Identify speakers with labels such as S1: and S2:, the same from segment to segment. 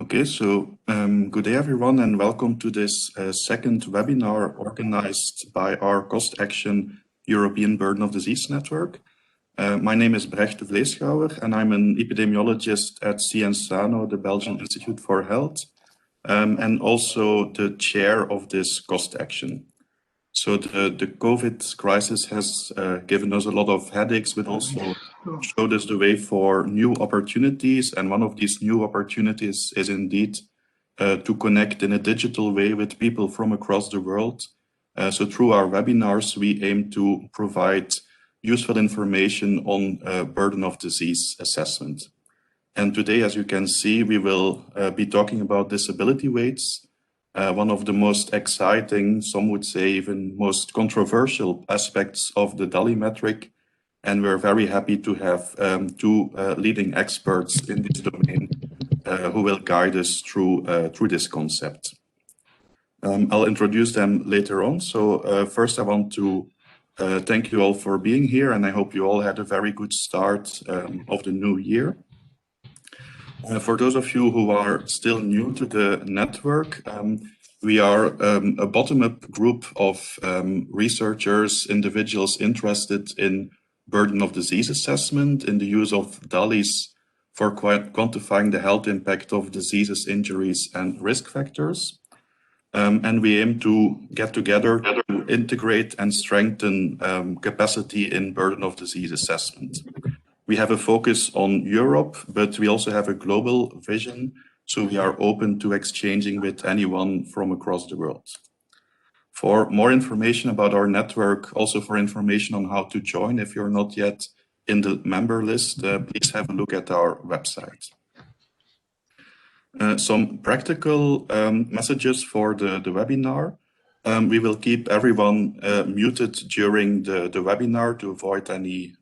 S1: Okay, so good day everyone and welcome to this second webinar organized by our Cost Action European Burden of Disease Network. My name is Brecht de Vleeschouwer and I'm an epidemiologist at CNSANO, the Belgian Institute for Health, and also the chair of this Cost Action. So the COVID crisis has given us a lot of headaches, but also showed us the way for new opportunities. And one of these new opportunities is indeed to connect in a digital way with people from across the world. So through our webinars, we aim to provide useful information on burden of disease assessment. And today, as you can see, we will be talking about disability weights. One of the most exciting, some would say even most controversial aspects of the DALI metric. And we're very happy to have two leading experts in this domain who will guide us through this concept. I'll introduce them later on. So first I want to thank you all for being here, and I hope you all had a very good start of the new year. For those of you who are still new to the network, we are a bottom-up group of researchers, individuals interested in burden of disease assessment, in the use of DALIs for quantifying the health impact of diseases, injuries, and risk factors. And we aim to get together to integrate and strengthen capacity in burden of disease assessment. We have a focus on Europe, but we also have a global vision, so we are open to exchanging with anyone from across the world. For more information about our network, also for information on how to join if you're not yet in the member list, please have a look at our website. Some practical messages for the webinar. We will keep everyone muted during the webinar to avoid any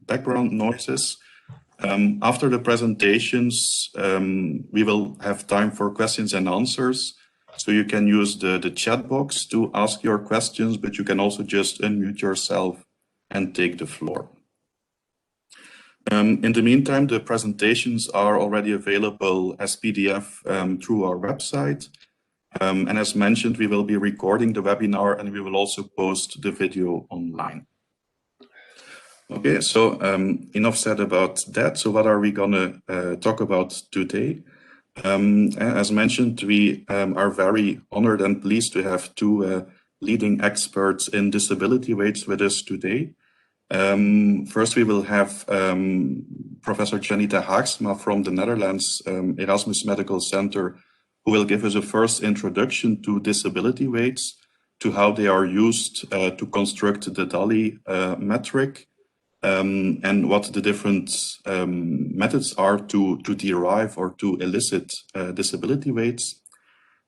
S1: background noises. After the presentations, we will have time for questions and answers. So you can use the chat box to ask your questions, but you can also just unmute yourself and take the floor. In the meantime, the presentations are already available as PDF through our website. And as mentioned, we will be recording the webinar and we will also post the video online. Okay, so enough said about that. So what are we gonna talk about today? As mentioned, we are very honored and pleased to have two leading experts in disability weights with us today. First, we will have Professor Juanita Haagsma from the Netherlands Erasmus Medical Center, who will give us a first introduction to disability weights, to how they are used to construct the DALI metric, and what the different methods are to derive or to elicit disability weights.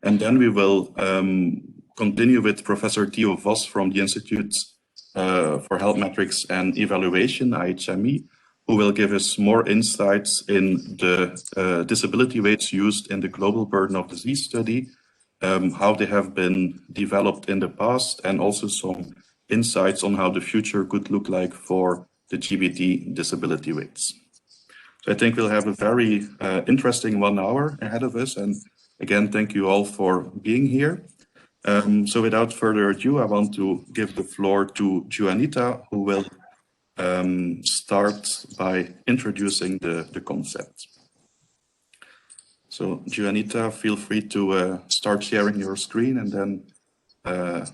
S1: And then we will continue with Professor Theo from the Institute for Health Metrics and Evaluation, IHME, who will give us more insights in the disability weights used in the global burden of disease study, how they have been developed in the past, and also some insights on how the future could look like for the GBD disability weights. So I think we'll have a very interesting 1 hour ahead of us. And again, thank you all for being here. So without further ado, I want to give the floor to Juanita, who will start by introducing the concept. So Juanita, feel free to start sharing your screen and then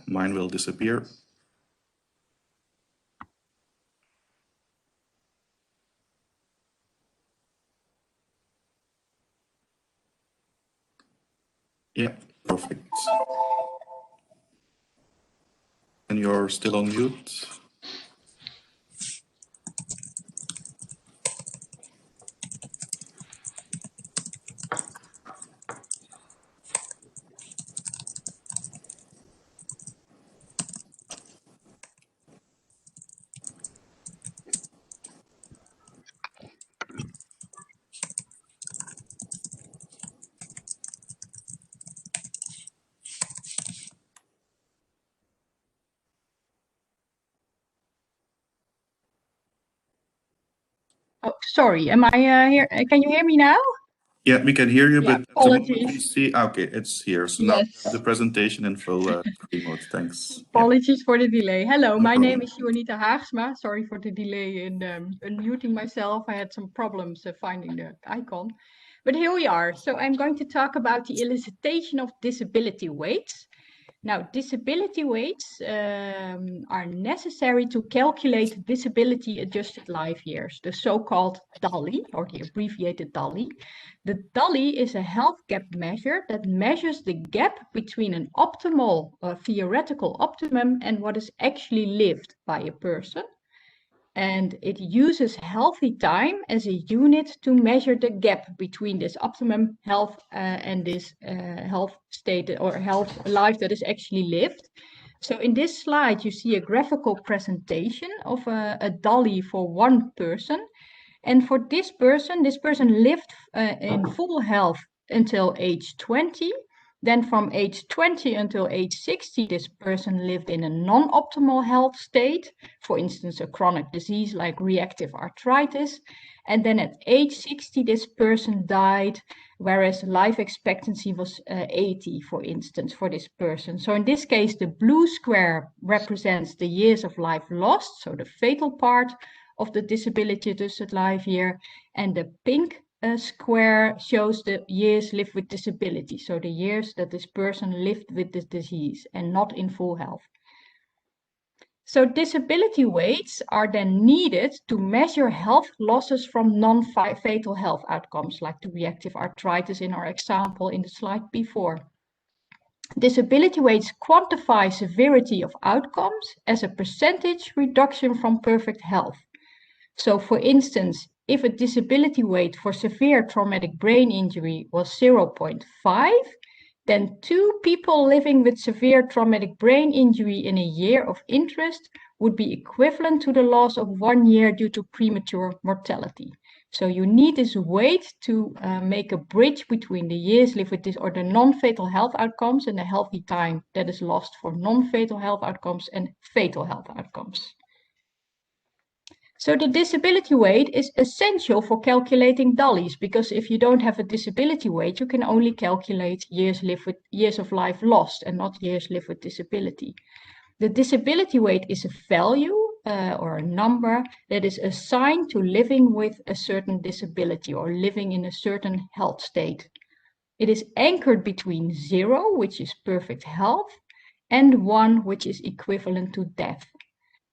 S1: mine will disappear. Yeah, perfect. And you're still on mute.
S2: Oh, sorry. Am I here? Can you hear me now?
S1: Yeah, we can hear you,
S2: Yeah,
S1: but at the moment we
S2: apologies.
S1: see, okay, it's here. So now we
S2: Yes.
S1: have the presentation in full screen mode. Thanks. Yeah,
S2: Apologies for the delay. Hello,
S1: no
S2: my name
S1: problem.
S2: is Juanita Haagsma. Sorry for the delay in unmuting myself. I had some problems finding the icon. But here we are. So I'm going to talk about the elicitation of disability weights. Now, disability weights are necessary to calculate disability adjusted life years, the so-called DALY, or the abbreviated DALY. The DALY is a health gap measure that measures the gap between an optimal theoretical optimum and what is actually lived by a person. And it uses healthy time as a unit to measure the gap between this optimum health and this health state or health life that is actually lived. So in this slide, you see a graphical presentation of a DALY for one person. And for this person lived in full health until age 20. Then from age 20 until age 60, this person lived in a non-optimal health state, for instance, a chronic disease like reactive arthritis. And then at age 60, this person died, whereas life expectancy was 80, for instance, for this person. So in this case, the blue square represents the years of life lost, so the fatal part of the disability adjusted life year, and the pink square shows the years lived with disability, so the years that this person lived with this disease and not in full health. So disability weights are then needed to measure health losses from non-fatal health outcomes, like the reactive arthritis in our example in the slide before. Disability weights quantify severity of outcomes as a percentage reduction from perfect health. So for instance, if a disability weight for severe traumatic brain injury was 0.5, then 2 people living with severe traumatic brain injury in a year of interest would be equivalent to the loss of 1 year due to premature mortality. So you need this weight to make a bridge between the years lived with this or the non-fatal health outcomes and the healthy time that is lost for non-fatal health outcomes and fatal health outcomes. So the disability weight is essential for calculating DALYs, because if you don't have a disability weight, you can only calculate years of life lost and not years lived with disability. The disability weight is a value or a number that is assigned to living with a certain disability or living in a certain health state. It is anchored between 0, which is perfect health, and 1, which is equivalent to death.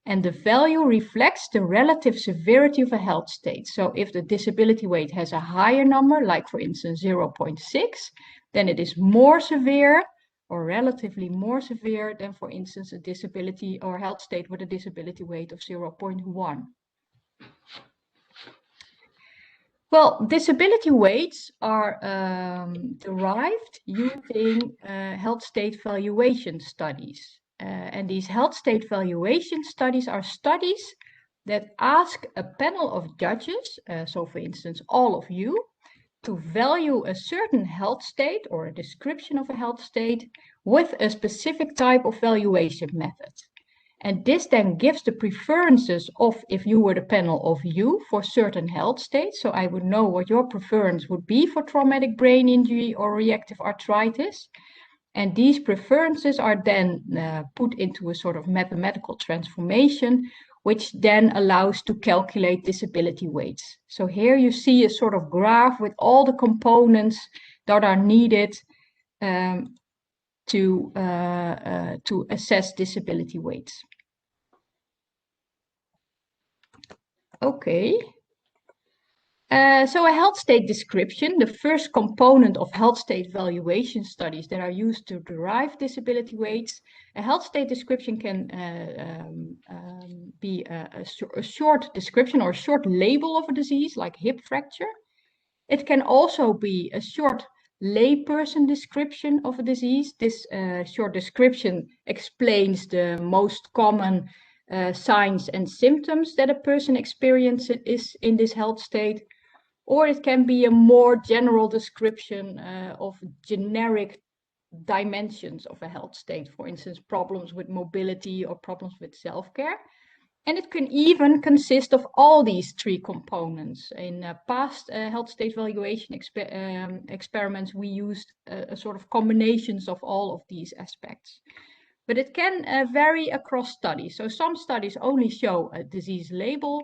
S2: And the value reflects the relative severity of a health state. So if the disability weight has a higher number, like for instance 0.6, then it is more severe or relatively more severe than, for instance, a disability or health state with a disability weight of 0.1. Well, disability weights are derived using health state valuation studies. And these health state valuation studies are studies that ask a panel of judges, so for instance, all of you, to value a certain health state or a description of a health state with a specific type of valuation method. And this then gives the preferences of, if you were the panel of you, for certain health states. So I would know what your preference would be for traumatic brain injury or reactive arthritis. And these preferences are then put into a sort of mathematical transformation, which then allows to calculate disability weights. So here you see a sort of graph with all the components that are needed to assess disability weights. Okay. So a health state description, the first component of health state valuation studies that are used to derive disability weights. A health state description can be a short description or a short label of a disease, like hip fracture. It can also be a short layperson description of a disease. This short description explains the most common signs and symptoms that a person experiences in this health state. Or it can be a more general description of generic dimensions of a health state, for instance, problems with mobility or problems with self-care. And it can even consist of all these three components. In past health state valuation experiments, we used a sort of combinations of all of these aspects. But it can vary across studies. So some studies only show a disease label,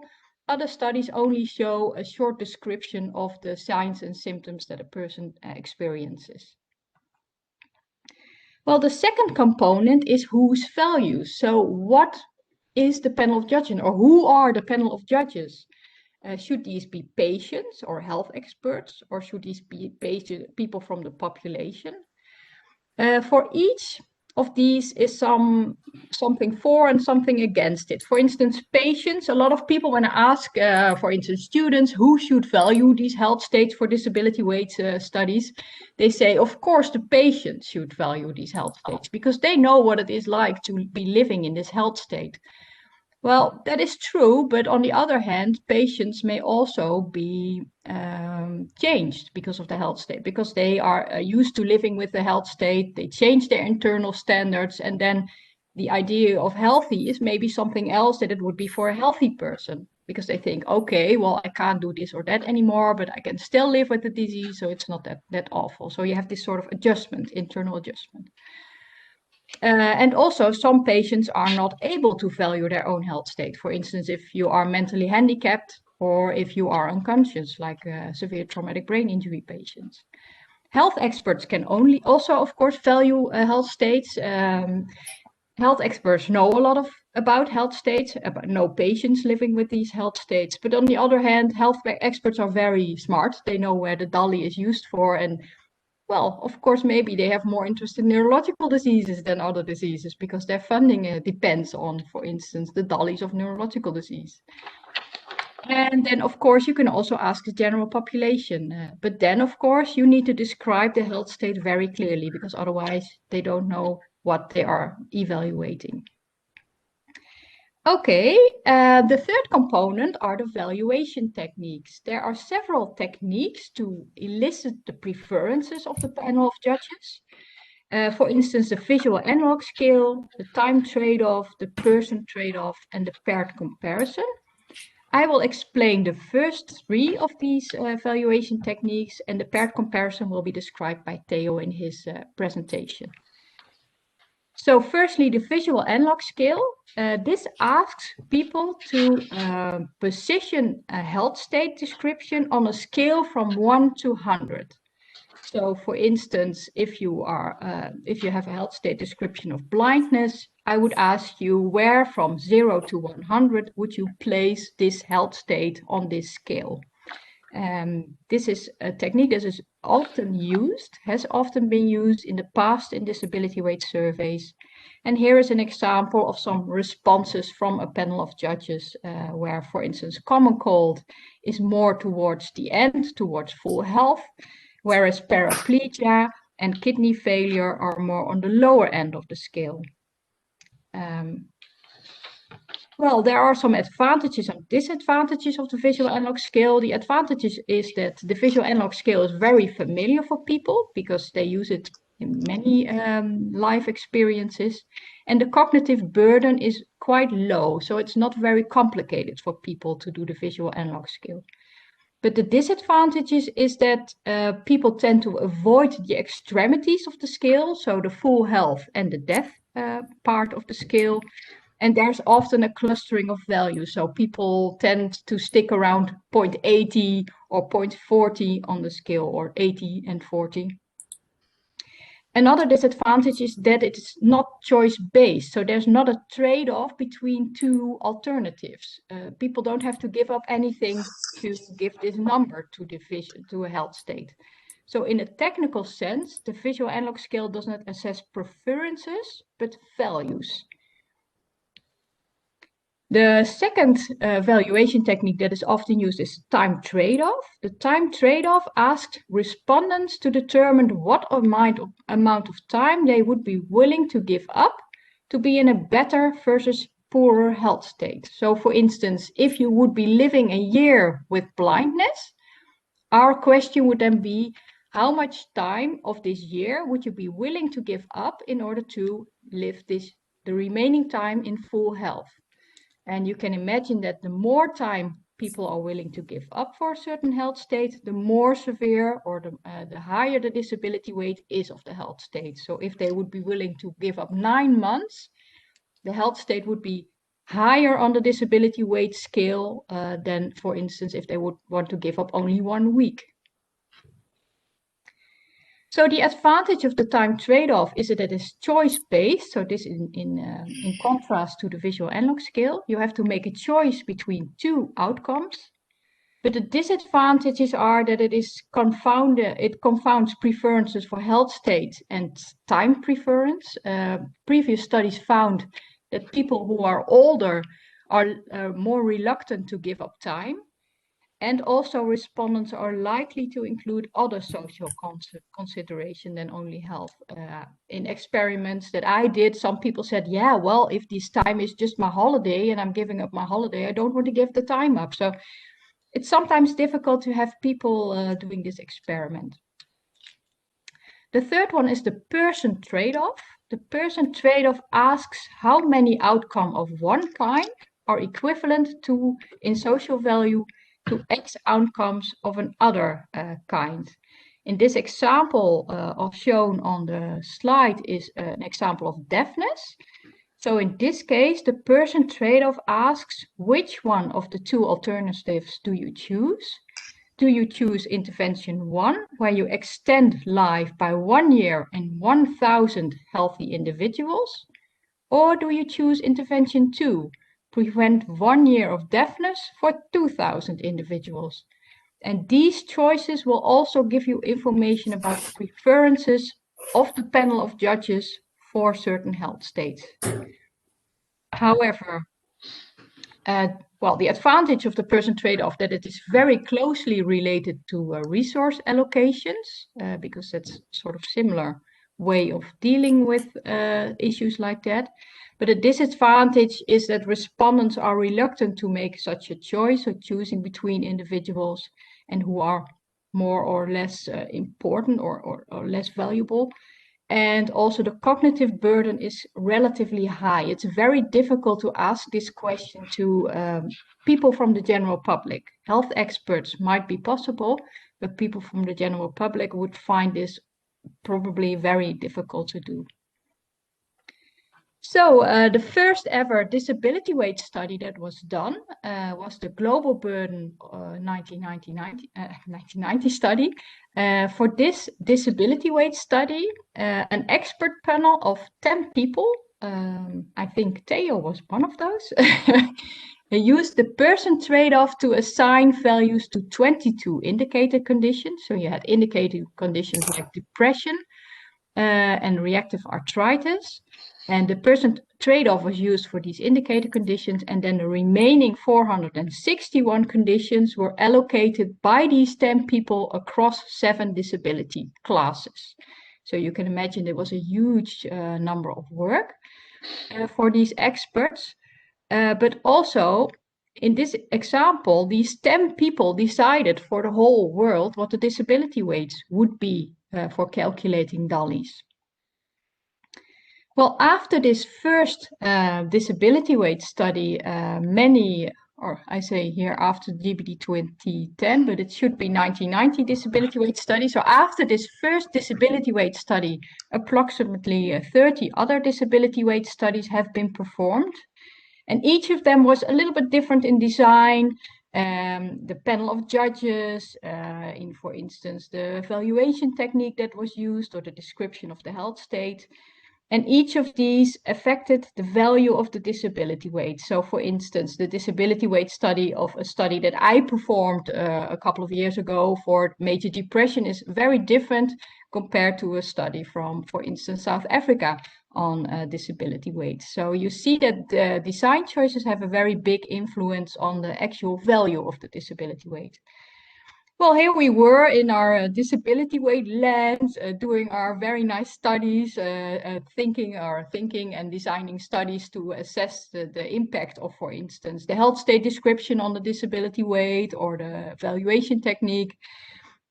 S2: other studies only show a short description of the signs and symptoms that a person experiences. Well, the second component is whose values. So what is the panel of judges, or who are the panel of judges? Should these be patients or health experts, or should these be people from the population? For each of these is something for and something against it. For instance, patients, a lot of people when I ask, for instance, students who should value these health states for disability weight studies, they say, of course, the patients should value these health states because they know what it is like to be living in this health state. Well, that is true, but on the other hand, patients may also be changed because of the health state, because they are used to living with the health state, they change their internal standards, and then the idea of healthy is maybe something else that it would be for a healthy person, because they think, okay, well, I can't do this or that anymore, but I can still live with the disease, so it's not that awful. So you have this sort of adjustment, internal adjustment. And also, some patients are not able to value their own health state. For instance, if you are mentally handicapped or if you are unconscious, like severe traumatic brain injury patients. Health experts can only also, of course, value health states. Health experts know a lot about health states, know patients living with these health states. But on the other hand, health experts are very smart. They know where the DALI is used for, and well, of course, maybe they have more interest in neurological diseases than other diseases because their funding depends on, for instance, the DALIs of neurological disease. And then, of course, you can also ask the general population. But then, of course, you need to describe the health state very clearly because otherwise they don't know what they are evaluating. Okay, the third component are the valuation techniques. There are several techniques to elicit the preferences of the panel of judges. For instance, the visual analog scale, the time trade-off, the person trade-off, and the paired comparison. I will explain the first three of these valuation techniques, and the paired comparison will be described by Theo in his presentation. So firstly, the visual analog scale. This asks people to position a health state description on a scale from 1 to 100. So for instance, if you have a health state description of blindness, I would ask you where from 0 to 100 would you place this health state on this scale. This is a technique that is often used, has often been used in the past in disability weight surveys. And here is an example of some responses from a panel of judges where, for instance, common cold is more towards the end, towards full health, whereas paraplegia and kidney failure are more on the lower end of the scale. Well, there are some advantages and disadvantages of the visual analog scale. The advantages is that the visual analog scale is very familiar for people because they use it in many life experiences. And the cognitive burden is quite low, so it's not very complicated for people to do the visual analog scale. But the disadvantages is that people tend to avoid the extremities of the scale, so the full health and the death part of the scale. And there's often a clustering of values. So people tend to stick around 0.80 or 0.40 on the scale, or 80 and 40. Another disadvantage is that it's not choice-based. So there's not a trade-off between two alternatives. People don't have to give up anything to give this number to a health state. So in a technical sense, the visual analog scale does not assess preferences, but values. The second valuation technique that is often used is time trade-off. The time trade-off asks respondents to determine what amount of time they would be willing to give up to be in a better versus poorer health state. So for instance, if you would be living a year with blindness, our question would then be, how much time of this year would you be willing to give up in order to live the remaining time in full health? And you can imagine that the more time people are willing to give up for a certain health state, the more severe or the higher the disability weight is of the health state. So if they would be willing to give up 9 months, the health state would be higher on the disability weight scale than, for instance, if they would want to give up only 1 week. So the advantage of the time trade-off is that it is choice-based. So this in contrast to the visual analog scale, you have to make a choice between 2 outcomes. But the disadvantages are that it confounds preferences for health state and time preference. Previous studies found that people who are older are more reluctant to give up time. And also respondents are likely to include other social consideration than only health. In experiments that I did, some people said, yeah, well, if this time is just my holiday and I'm giving up my holiday, I don't want to give the time up. So it's sometimes difficult to have people doing this experiment. The third one is the person trade-off. The person trade-off asks how many outcomes of one kind are equivalent to, in social value, to X outcomes of another kind. In this example shown on the slide is an example of deafness. So in this case, the person trade-off asks which one of the 2 alternatives do you choose? Do you choose intervention 1, where you extend life by 1 year in 1,000 healthy individuals? Or do you choose intervention 2, prevent 1 year of deafness for 2,000 individuals? And these choices will also give you information about the preferences of the panel of judges for certain health states. However, the advantage of the person trade-off that it is very closely related to resource allocations, because that's sort of similar way of dealing with issues like that. But a disadvantage is that respondents are reluctant to make such a choice, or choosing between individuals and who are more or less important or less valuable. And also the cognitive burden is relatively high. It's very difficult to ask this question to people from the general public. Health experts might be possible, but people from the general public would find this probably very difficult to do. So the first ever disability weight study that was done was the Global Burden 1990 study. For this disability weight study, an expert panel of 10 people, I think Theo was one of those, used the person trade-off to assign values to 22 indicated conditions. So you had indicated conditions like depression and reactive arthritis. And the person trade-off was used for these indicator conditions, and then the remaining 461 conditions were allocated by these 10 people across 7 disability classes. So you can imagine it was a huge number of work for these experts. But also, in this example, these 10 people decided for the whole world what the disability weights would be for calculating DALYs. Well, after this first disability weight study, I say here after GBD 2010, but it should be 1990 disability weight study. So after this first disability weight study, approximately 30 other disability weight studies have been performed. And each of them was a little bit different in design. The panel of judges, for instance, the valuation technique that was used, or the description of the health state. And each of these affected the value of the disability weight. So for instance, the disability weight study of a study that I performed a couple of years ago for major depression is very different compared to a study from, for instance, South Africa on disability weight. So you see that the design choices have a very big influence on the actual value of the disability weight. Well, here we were in our disability weight land, doing our very nice studies, thinking and designing studies to assess the impact of, for instance, the health state description on the disability weight or the valuation technique.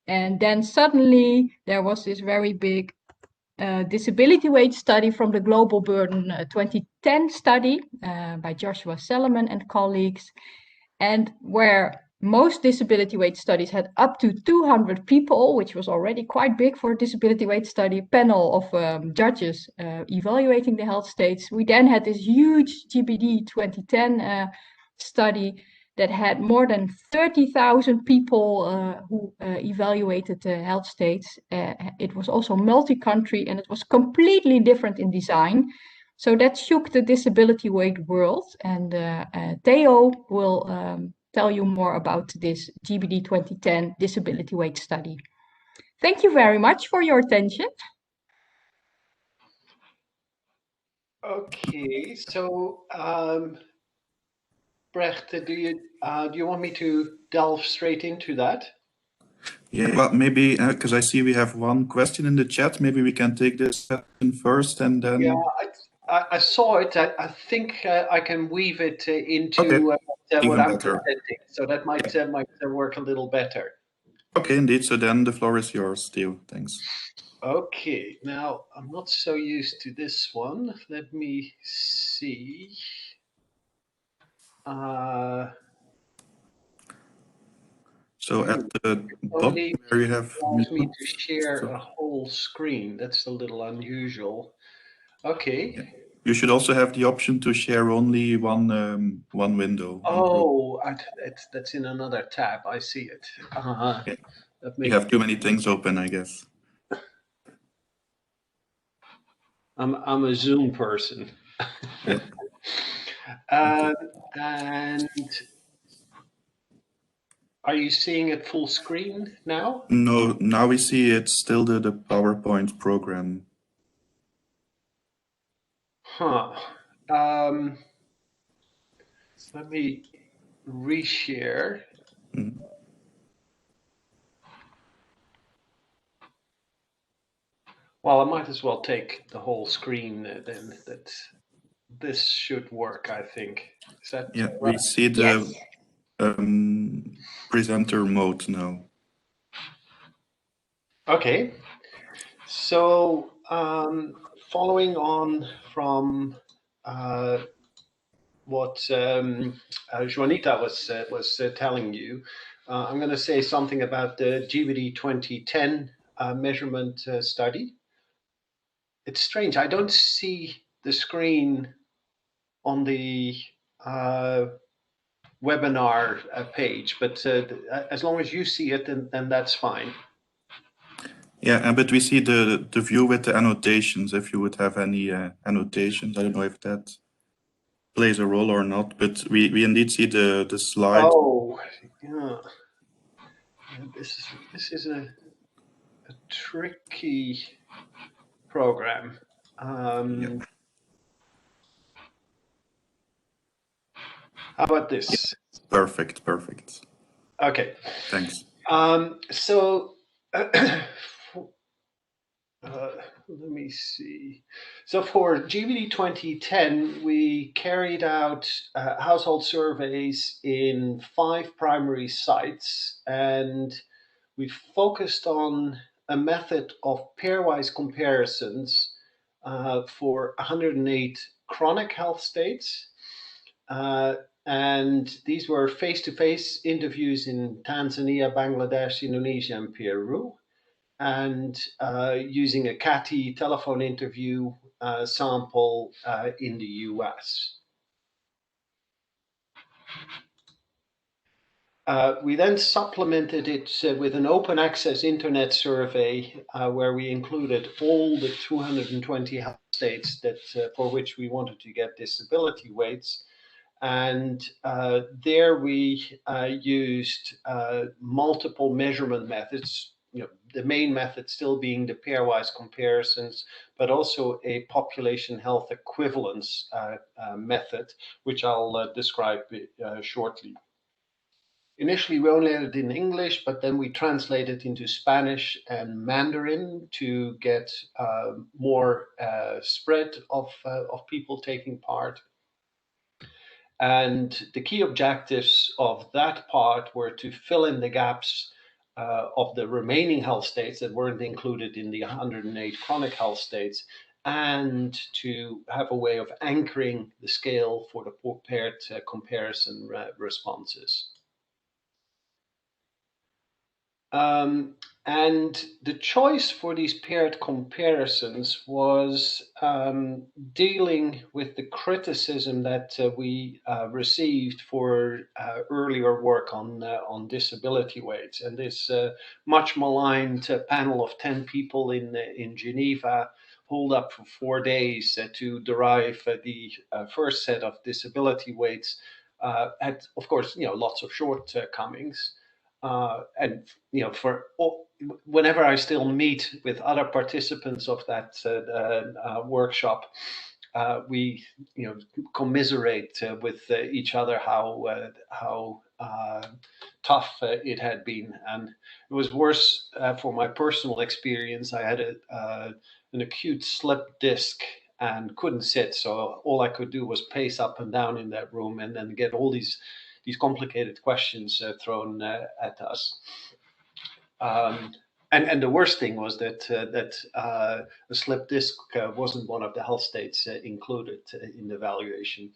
S2: And then suddenly there was this very big disability weight study from the Global Burden 2010 study by Joshua Salaman and colleagues, and where most disability weight studies had up to 200 people, which was already quite big for a disability weight study, panel of judges evaluating the health states. We then had this huge GBD 2010 study that had more than 30,000 people who evaluated the health states. It was also multi-country, and it was completely different in design. So that shook the disability weight world, and Theo will tell you more about this GBD 2010 disability weight study. Thank you very much for your attention.
S3: Okay, so Brecht, do you want me to delve straight into that?
S1: Yeah, well, maybe because I see we have one question in the chat. Maybe we can take this question first and then.
S3: Yeah, I saw it. I think I can weave it into what I'm presenting, so that might work a little better.
S1: Okay, indeed. So then the floor is yours, Theo. Thanks.
S3: Okay, now I'm not so used to this one. Let me see.
S1: So at the bottom where you have
S3: me to share a whole screen. That's a little unusual. Okay.
S1: Yeah. You should also have the option to share only one window.
S3: Oh, that's in another tab. I see it.
S1: Yeah. You have too many things open, I guess.
S3: I'm a Zoom person.
S1: Yeah.
S3: And are you seeing it full screen now?
S1: No, now we see it's still the PowerPoint program.
S3: Huh. Let me reshare.
S1: Mm-hmm.
S3: Well, I might as well take the whole screen then. This should work, I think. Is that
S1: yeah,
S3: right?
S1: we see the presenter mode now.
S3: Okay. So following on from what Juanita was telling you, I'm going to say something about the GBD 2010 measurement study. It's strange. I don't see the screen on the webinar page, but as long as you see it, then that's fine.
S1: Yeah, but we see the view with the annotations. If you would have any annotations, I don't know if that plays a role or not, but we indeed see the slide.
S3: Oh, yeah. This is a tricky program.
S1: Yeah.
S3: How about this?
S1: Perfect.
S3: Okay.
S1: Thanks.
S3: So let me see. So for GBD 2010, we carried out household surveys in 5 primary sites, and we focused on a method of pairwise comparisons for 108 chronic health states. And these were face-to-face interviews in Tanzania, Bangladesh, Indonesia, and Peru, and using a CATI telephone interview sample in the US. We then supplemented it with an open access internet survey where we included all the 220 health states that for which we wanted to get disability weights. And there we used multiple measurement methods, the main method still being the pairwise comparisons, but also a population health equivalence method, which I'll describe shortly. Initially, we only had it in English, but then we translated into Spanish and Mandarin to get more spread of people taking part. And the key objectives of that part were to fill in the gaps of the remaining health states that weren't included in the 108 chronic health states, and to have a way of anchoring the scale for the paired comparison responses. And the choice for these paired comparisons was dealing with the criticism that we received for earlier work on disability weights. And this much maligned panel of 10 people in Geneva holed up for 4 days to derive the first set of disability weights had, of course, lots of shortcomings. And whenever I still meet with other participants of that workshop, we commiserate with each other how tough it had been, and it was worse for my personal experience. I had an acute slip disc and couldn't sit, so all I could do was pace up and down in that room and then get all these complicated questions thrown at us. And the worst thing was that a slip disc wasn't one of the health states included in the valuation.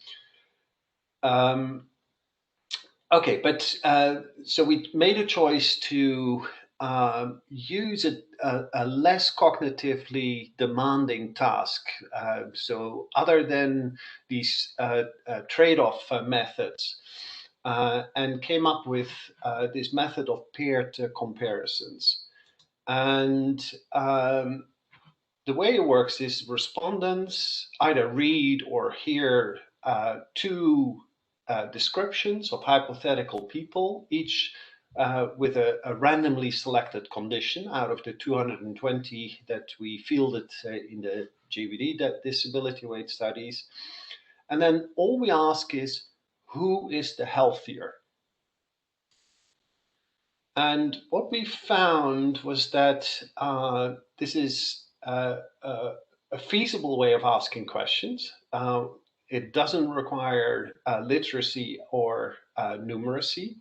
S3: Okay, but so we made a choice to use a less cognitively demanding task. So other than these trade-off methods, and came up with this method of paired comparisons. And the way it works is respondents either read or hear two descriptions of hypothetical people, each with a randomly selected condition out of the 220 that we fielded in the GVD disability weight studies. And then all we ask is, who is the healthier? And what we found was that this is a feasible way of asking questions. It doesn't require literacy or numeracy.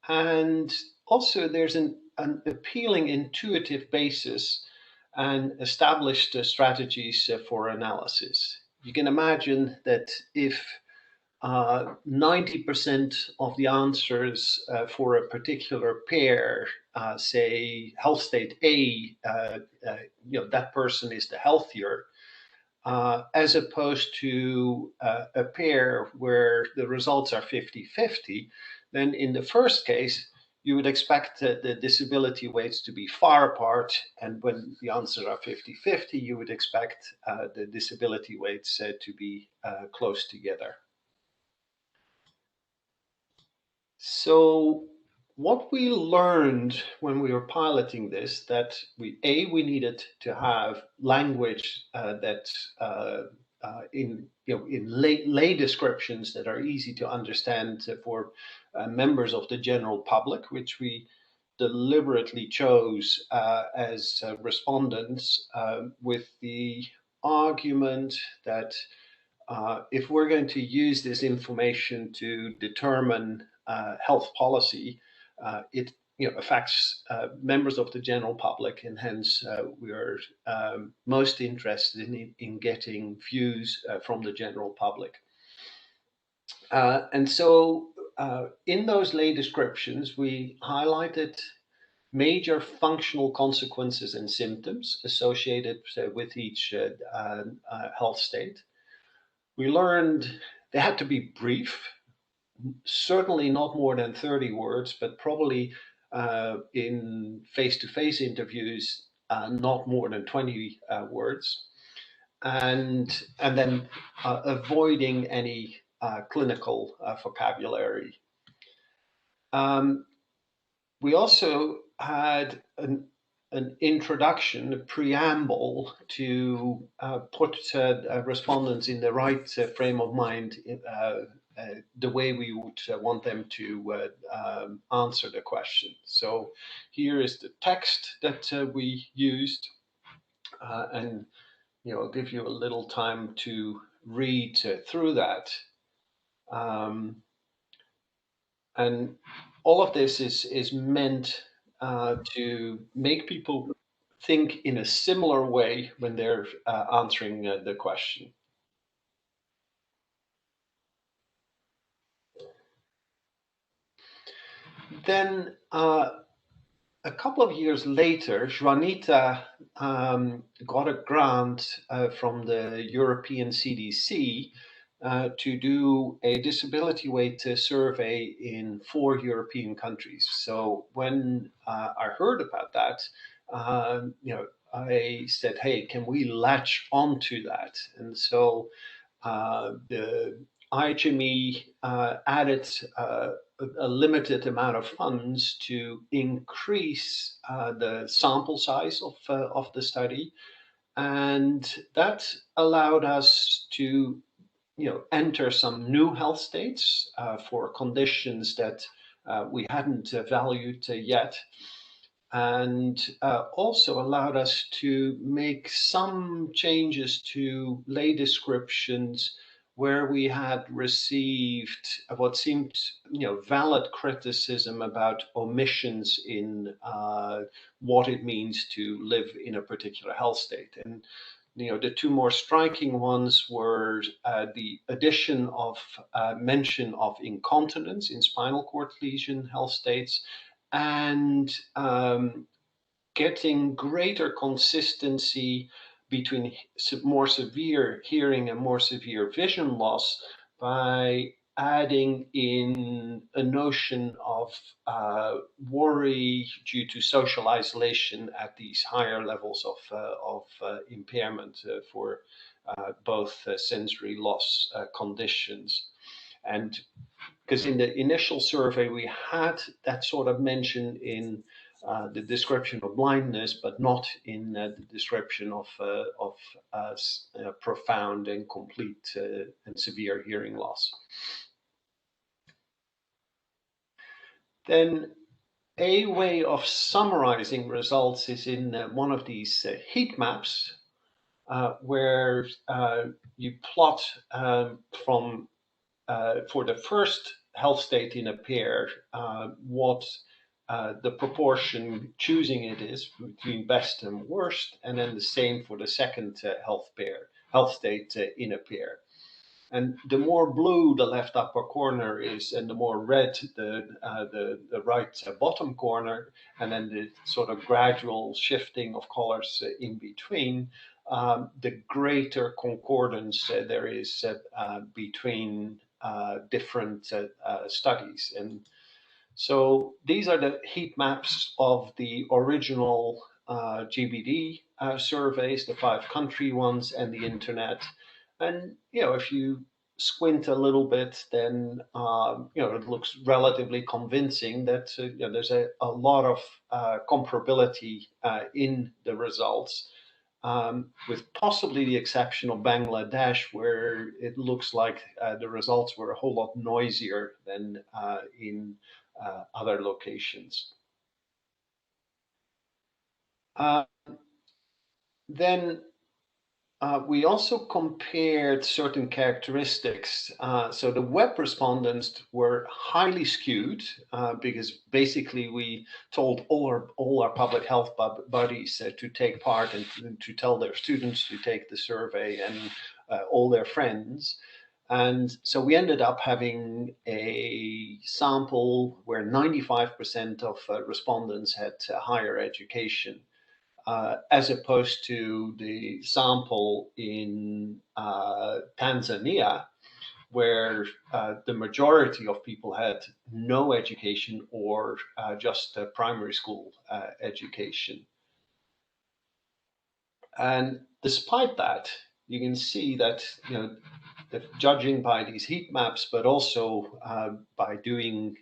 S3: And also there's an appealing intuitive basis and established strategies for analysis. You can imagine that if 90% of the answers for a particular pair say health state A, that person is the healthier, as opposed to a pair where the results are 50-50, then in the first case, you would expect the disability weights to be far apart, and when the answers are 50-50, you would expect the disability weights to be close together. So what we learned when we were piloting this, that we needed to have language that in lay descriptions that are easy to understand for members of the general public, which we deliberately chose as respondents with the argument that if we're going to use this information to determine health policy, it affects members of the general public, and hence we are most interested in getting views from the general public. And so in those lay descriptions, we highlighted major functional consequences and symptoms associated with each health state. We learned they had to be brief, certainly not more than 30 words, but probably in face-to-face interviews, not more than 20 words. And then avoiding any clinical vocabulary. We also had an introduction, a preamble to put respondents in the right frame of mind, the way we would want them to answer the question. So here is the text that we used, and I'll give you a little time to read through that. And all of this is meant to make people think in a similar way when they're answering the question. Then a couple of years later, Juanita got a grant from the European CDC to do a disability weight survey in 4 European countries. So when I heard about that, I said, hey, can we latch onto that? And so the IHME added a limited amount of funds to increase the sample size of the study, and that allowed us to enter some new health states for conditions that we hadn't valued yet, and also allowed us to make some changes to lay descriptions where we had received what seemed valid criticism about omissions in what it means to live in a particular health state. And the 2 more striking ones were the addition of mention of incontinence in spinal cord lesion health states, and getting greater consistency between more severe hearing and more severe vision loss by adding in a notion of worry due to social isolation at these higher levels of impairment for both sensory loss conditions. And because in the initial survey we had that sort of mention in the description of blindness, but not in the description of profound and complete and severe hearing loss. Then a way of summarizing results is in one of these heat maps, where you plot from for the first health state in a pair what the proportion choosing it is between best and worst, and then the same for the second health state in a pair. And the more blue the left upper corner is, and the more red the right bottom corner, and then the sort of gradual shifting of colors in between, the greater concordance there is between different studies. And so these are the heat maps of the original GBD surveys, the 5 country ones, and the internet. And if you squint a little bit, then it looks relatively convincing that there's a lot of comparability in the results, with possibly the exception of Bangladesh, where it looks like the results were a whole lot noisier than in other locations. Then we also compared certain characteristics. So the web respondents were highly skewed because basically we told all our public health bodies to take part and to tell their students to take the survey, and all their friends. And so we ended up having a sample where 95% of respondents had higher education. As opposed to the sample in Tanzania, where the majority of people had no education or just primary school education. And despite that, you can see that judging by these heat maps, but also by doing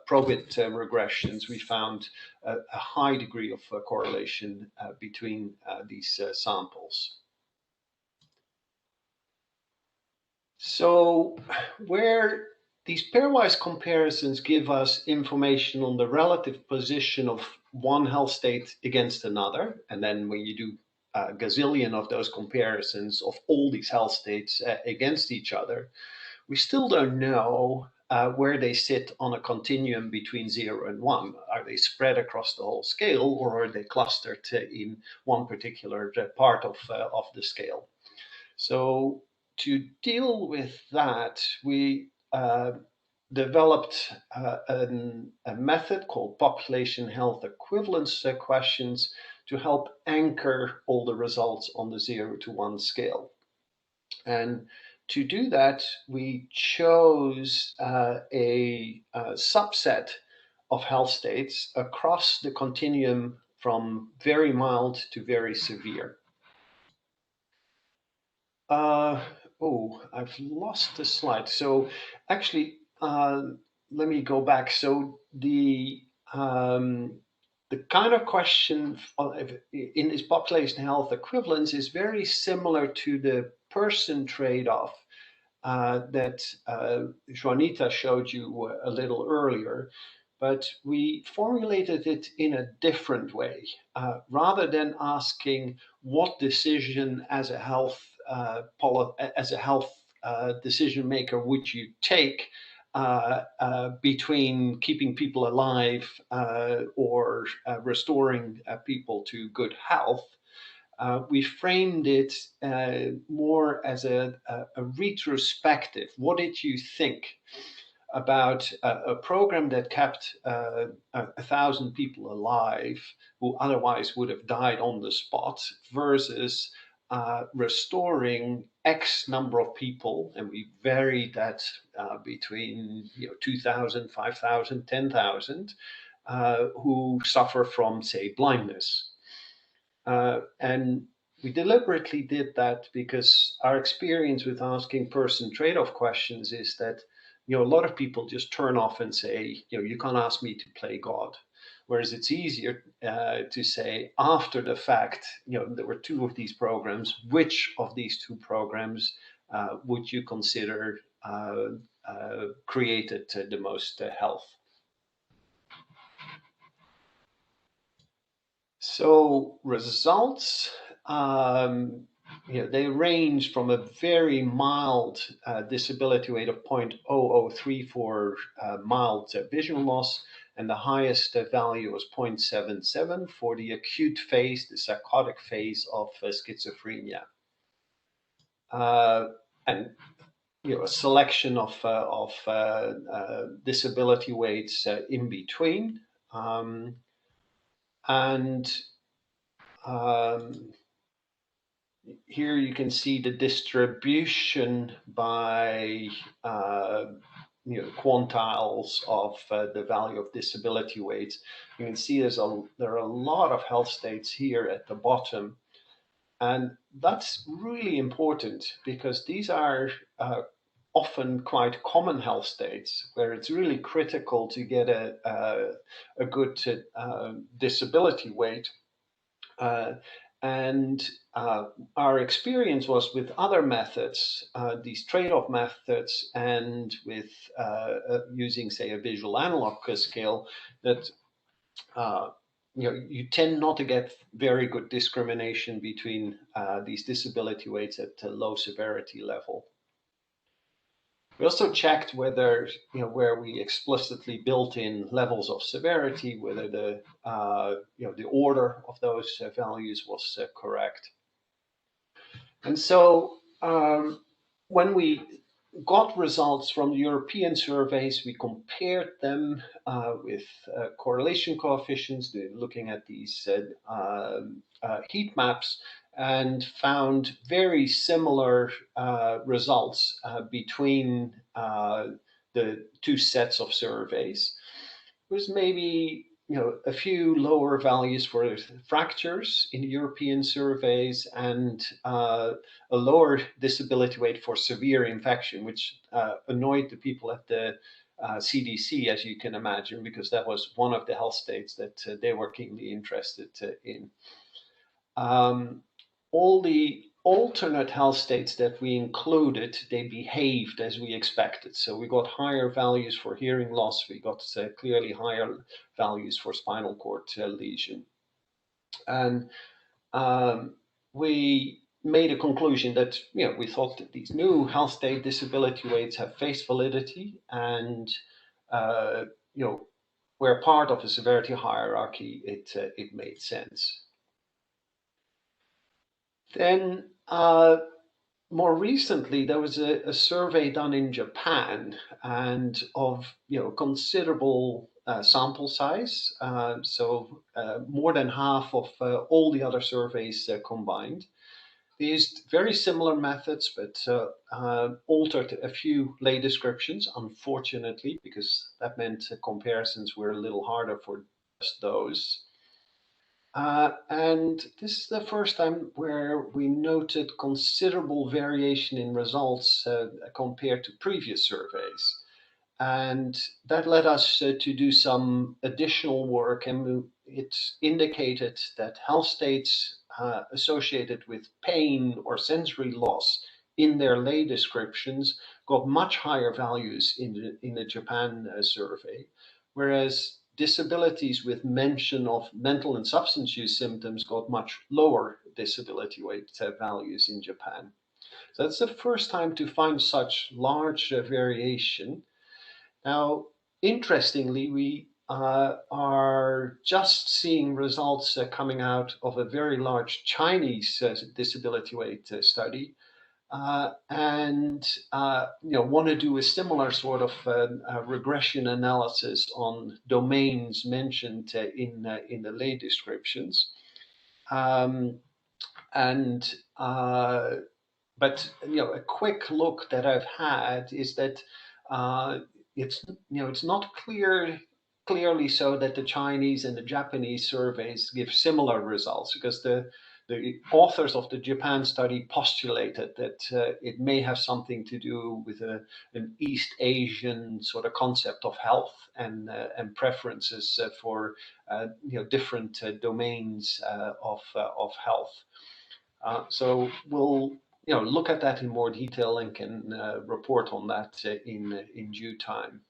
S3: probit regressions, we found a high degree of correlation between these samples. So where these pairwise comparisons give us information on the relative position of one health state against another, and then when you do a gazillion of those comparisons of all these health states against each other, we still don't know where they sit on a continuum between 0 and 1. Are they spread across the whole scale, or are they clustered in one particular part of the scale? So to deal with that, we developed a method called population health equivalence questions to help anchor all the results on the 0 to 1 scale. And to do that, we chose a subset of health states across the continuum from very mild to very severe. Oh, I've lost the slide. So actually, let me go back. So the kind of question in this population health equivalence is very similar to the person trade-off that Juanita showed you a little earlier, but we formulated it in a different way. Rather than asking what decision as a health decision maker would you take between keeping people alive or restoring people to good health, we framed it more as a retrospective. What did you think about a program that kept 1,000 people alive who otherwise would have died on the spot versus restoring X number of people, and we varied that between 2,000, 5,000, 10,000, who suffer from, say, blindness. And we deliberately did that because our experience with asking person trade-off questions is that a lot of people just turn off and say, you can't ask me to play God. Whereas it's easier to say after the fact, there were 2 of these programs, which of these 2 programs would you consider created the most health? So results, they range from a very mild disability rate of 0.003 for mild vision loss, and the highest value was 0.77 for the acute phase, the psychotic phase of schizophrenia. And a selection of disability weights in between. Here you can see the distribution by quantiles of the value of disability weights. You can see there are a lot of health states here at the bottom, and that's really important because these are often quite common health states where it's really critical to get a good disability weight. And our experience was with other methods, these trade-off methods, and with using, say, a visual analog scale, that you tend not to get very good discrimination between these disability weights at a low severity level. We also checked whether, where we explicitly built in levels of severity, whether the order of those values was correct. And so when we got results from the European surveys, we compared them with correlation coefficients, looking at these heat maps, and found very similar results between the 2 sets of surveys. It was maybe a few lower values for fractures in the European surveys, and a lower disability weight for severe infection, which annoyed the people at the CDC, as you can imagine, because that was one of the health states that they were keenly interested in. All the alternate health states that we included, they behaved as we expected. So we got higher values for hearing loss. We got clearly higher values for spinal cord lesion. And we made a conclusion that, we thought that these new health state disability weights have face validity and, were part of a severity hierarchy, it made sense. Then more recently, there was a survey done in Japan and of considerable sample size. So more than half of all the other surveys combined. They used very similar methods, but altered a few lay descriptions, unfortunately, because that meant comparisons were a little harder for just those. And this is the first time where we noted considerable variation in results compared to previous surveys. And that led us to do some additional work, and it indicated that health states associated with pain or sensory loss in their lay descriptions got much higher values in the Japan survey, whereas disabilities with mention of mental and substance use symptoms got much lower disability weight values in Japan. So that's the first time to find such large variation. Now, interestingly, we are just seeing results coming out of a very large Chinese disability weight study, and want to do a similar sort of regression analysis on domains mentioned in the lay descriptions. But a quick look that I've had is that it's not clearly so that the Chinese and the Japanese surveys give similar results, because the authors of the Japan study postulated that it may have something to do with an East Asian sort of concept of health and preferences for different domains of health. So we'll look at that in more detail and can report on that in due time.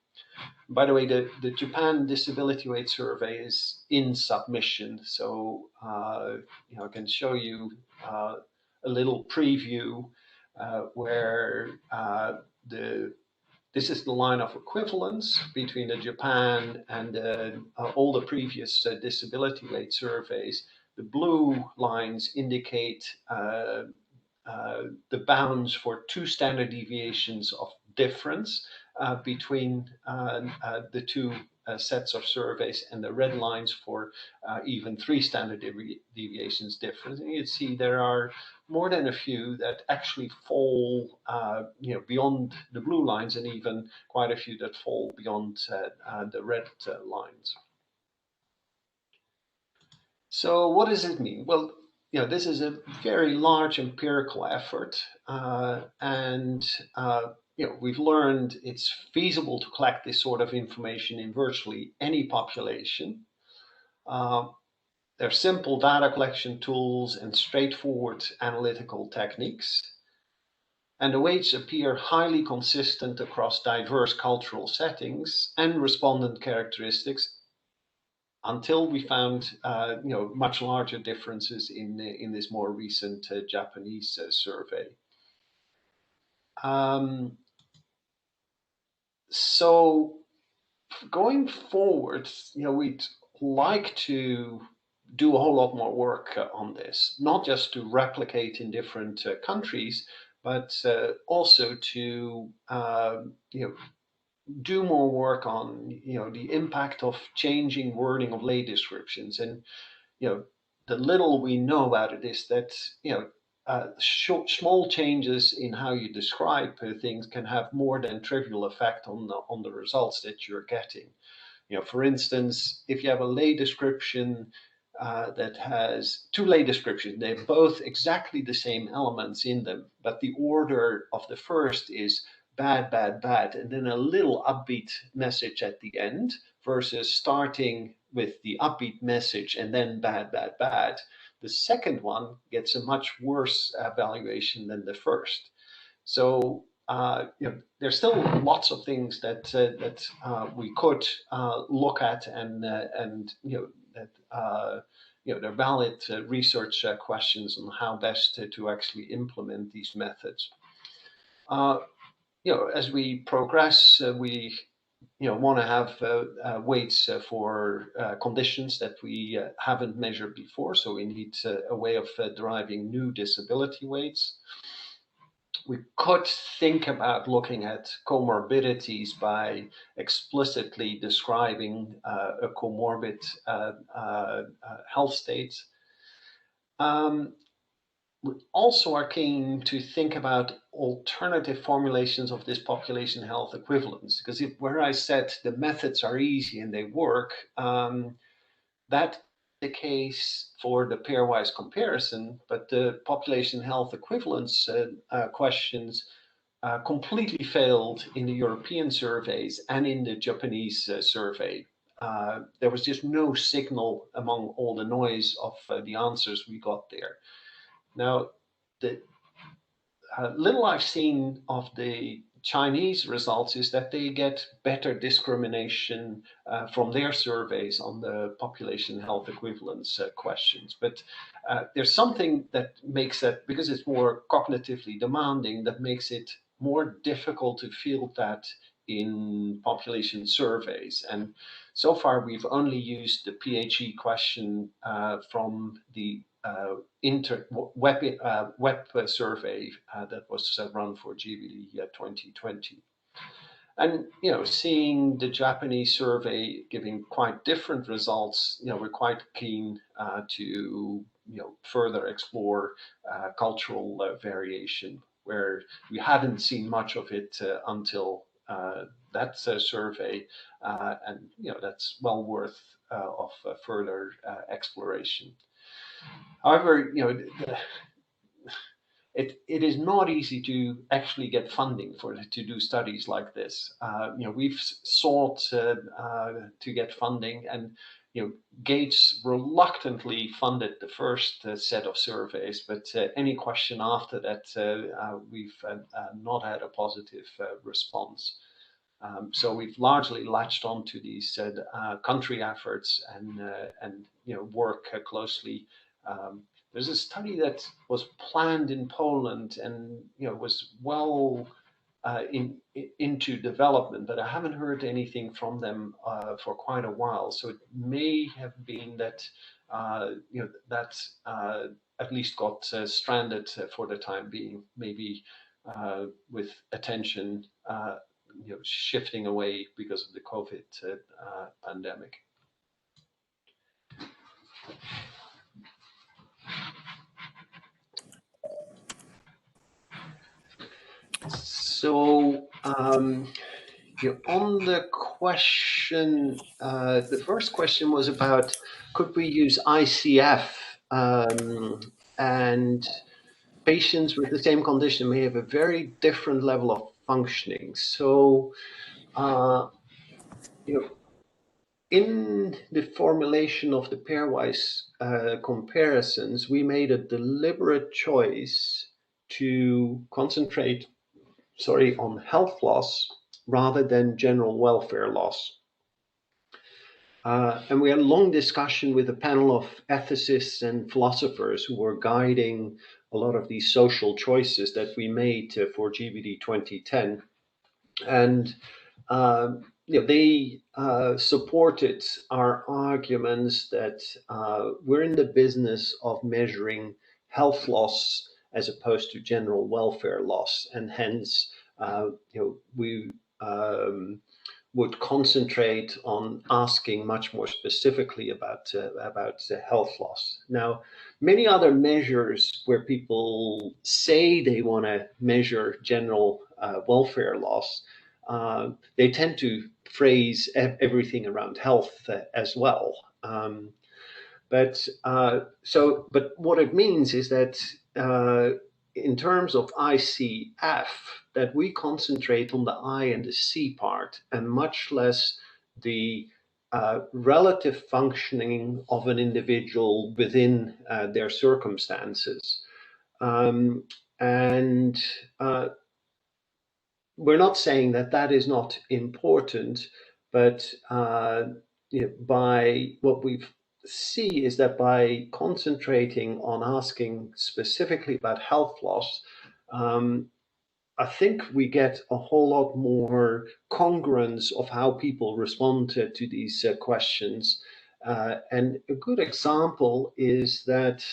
S3: By the way, the Japan Disability Weight Survey is in submission, so I can show you a little preview where this is the line of equivalence between the Japan and all the previous disability weight surveys. The blue lines indicate the bounds for 2 standard deviations of difference between the two sets of surveys, and the red lines for even 3 standard deviations difference. And you can see there are more than a few that actually fall beyond the blue lines, and even quite a few that fall beyond the red lines. So what does it mean? Well, this is a very large empirical effort, and we've learned it's feasible to collect this sort of information in virtually any population. There are simple data collection tools and straightforward analytical techniques, and the weights appear highly consistent across diverse cultural settings and respondent characteristics, until we found much larger differences in this more recent Japanese survey. So going forward, we'd like to do a whole lot more work on this, not just to replicate in different countries, but also to do more work on the impact of changing wording of lay descriptions. And the little we know about it is that small changes in how you describe things can have more than trivial effect on the results that you're getting. For instance, if you have a lay description that has 2 lay descriptions, they have both exactly the same elements in them, but the order of the first is bad, bad, bad, and then a little upbeat message at the end, versus starting with the upbeat message and then bad, bad, bad. The second one gets a much worse evaluation than the first. So there's still lots of things that we could look at and they're valid research questions on how best to actually implement these methods. As we progress, we want to have weights for conditions that we haven't measured before. So we need a way of deriving new disability weights. We could think about looking at comorbidities by explicitly describing a comorbid health state. We also are keen to think about alternative formulations of this population health equivalence, because where I said the methods are easy and they work, that's the case for the pairwise comparison, but the population health equivalence questions completely failed in the European surveys and in the Japanese survey. There was just no signal among all the noise of the answers we got there. Now, the little I've seen of the Chinese results is that they get better discrimination from their surveys on the population health equivalence questions. But there's something that makes that, because it's more cognitively demanding, that makes it more difficult to field that in population surveys. And so far, we've only used the PHE question from the web survey that was run for GBD 2020. And, seeing the Japanese survey giving quite different results, we're quite keen to, further explore cultural variation, where we hadn't seen much of it until that survey. And, that's well worth of further exploration. However, it is not easy to actually get funding to do studies like this. We've sought to get funding, and Gates reluctantly funded the first set of surveys, but any question after that, we've not had a positive response. So we've largely latched onto these country efforts and work closely. There's a study that was planned in Poland and was well into development, but I haven't heard anything from them for quite a while. So it may have been that that at least got stranded for the time being, maybe with attention shifting away because of the COVID pandemic. So on the question, the first question was about, could we use ICF and patients with the same condition may have a very different level of functioning. So, in the formulation of the pairwise comparisons, we made a deliberate choice to concentrate, on health loss rather than general welfare loss. And we had a long discussion with a panel of ethicists and philosophers who were guiding a lot of these social choices that we made for GBD 2010. And they supported our arguments that we're in the business of measuring health loss as opposed to general welfare loss, and hence we would concentrate on asking much more specifically about health loss. Now, many other measures where people say they want to measure general welfare loss, they tend to phrase everything around health as well. But what it means is that in terms of ICF, that we concentrate on the I and the C part and much less the relative functioning of an individual within their circumstances. And we're not saying that that is not important, but by what we've see is that by concentrating on asking specifically about health loss, I think we get a whole lot more congruence of how people respond to these questions. And a good example is that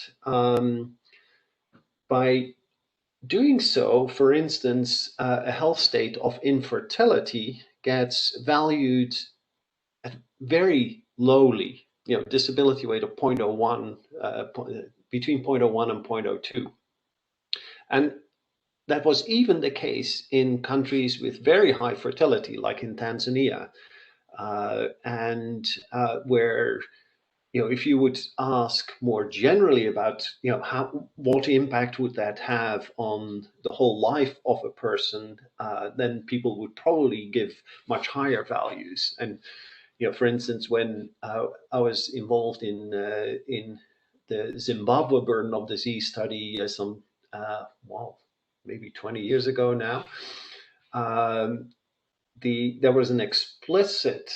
S3: by doing so, for instance, a health state of infertility gets valued at very lowly, disability weight of 0.01, between 0.01 and 0.02. And that was even the case in countries with very high fertility, like in Tanzania, and where, if you would ask more generally about, what impact would that have on the whole life of a person, then people would probably give much higher values. And, for instance, when I was involved in the Zimbabwe burden of disease study maybe 20 years ago now, there was an explicit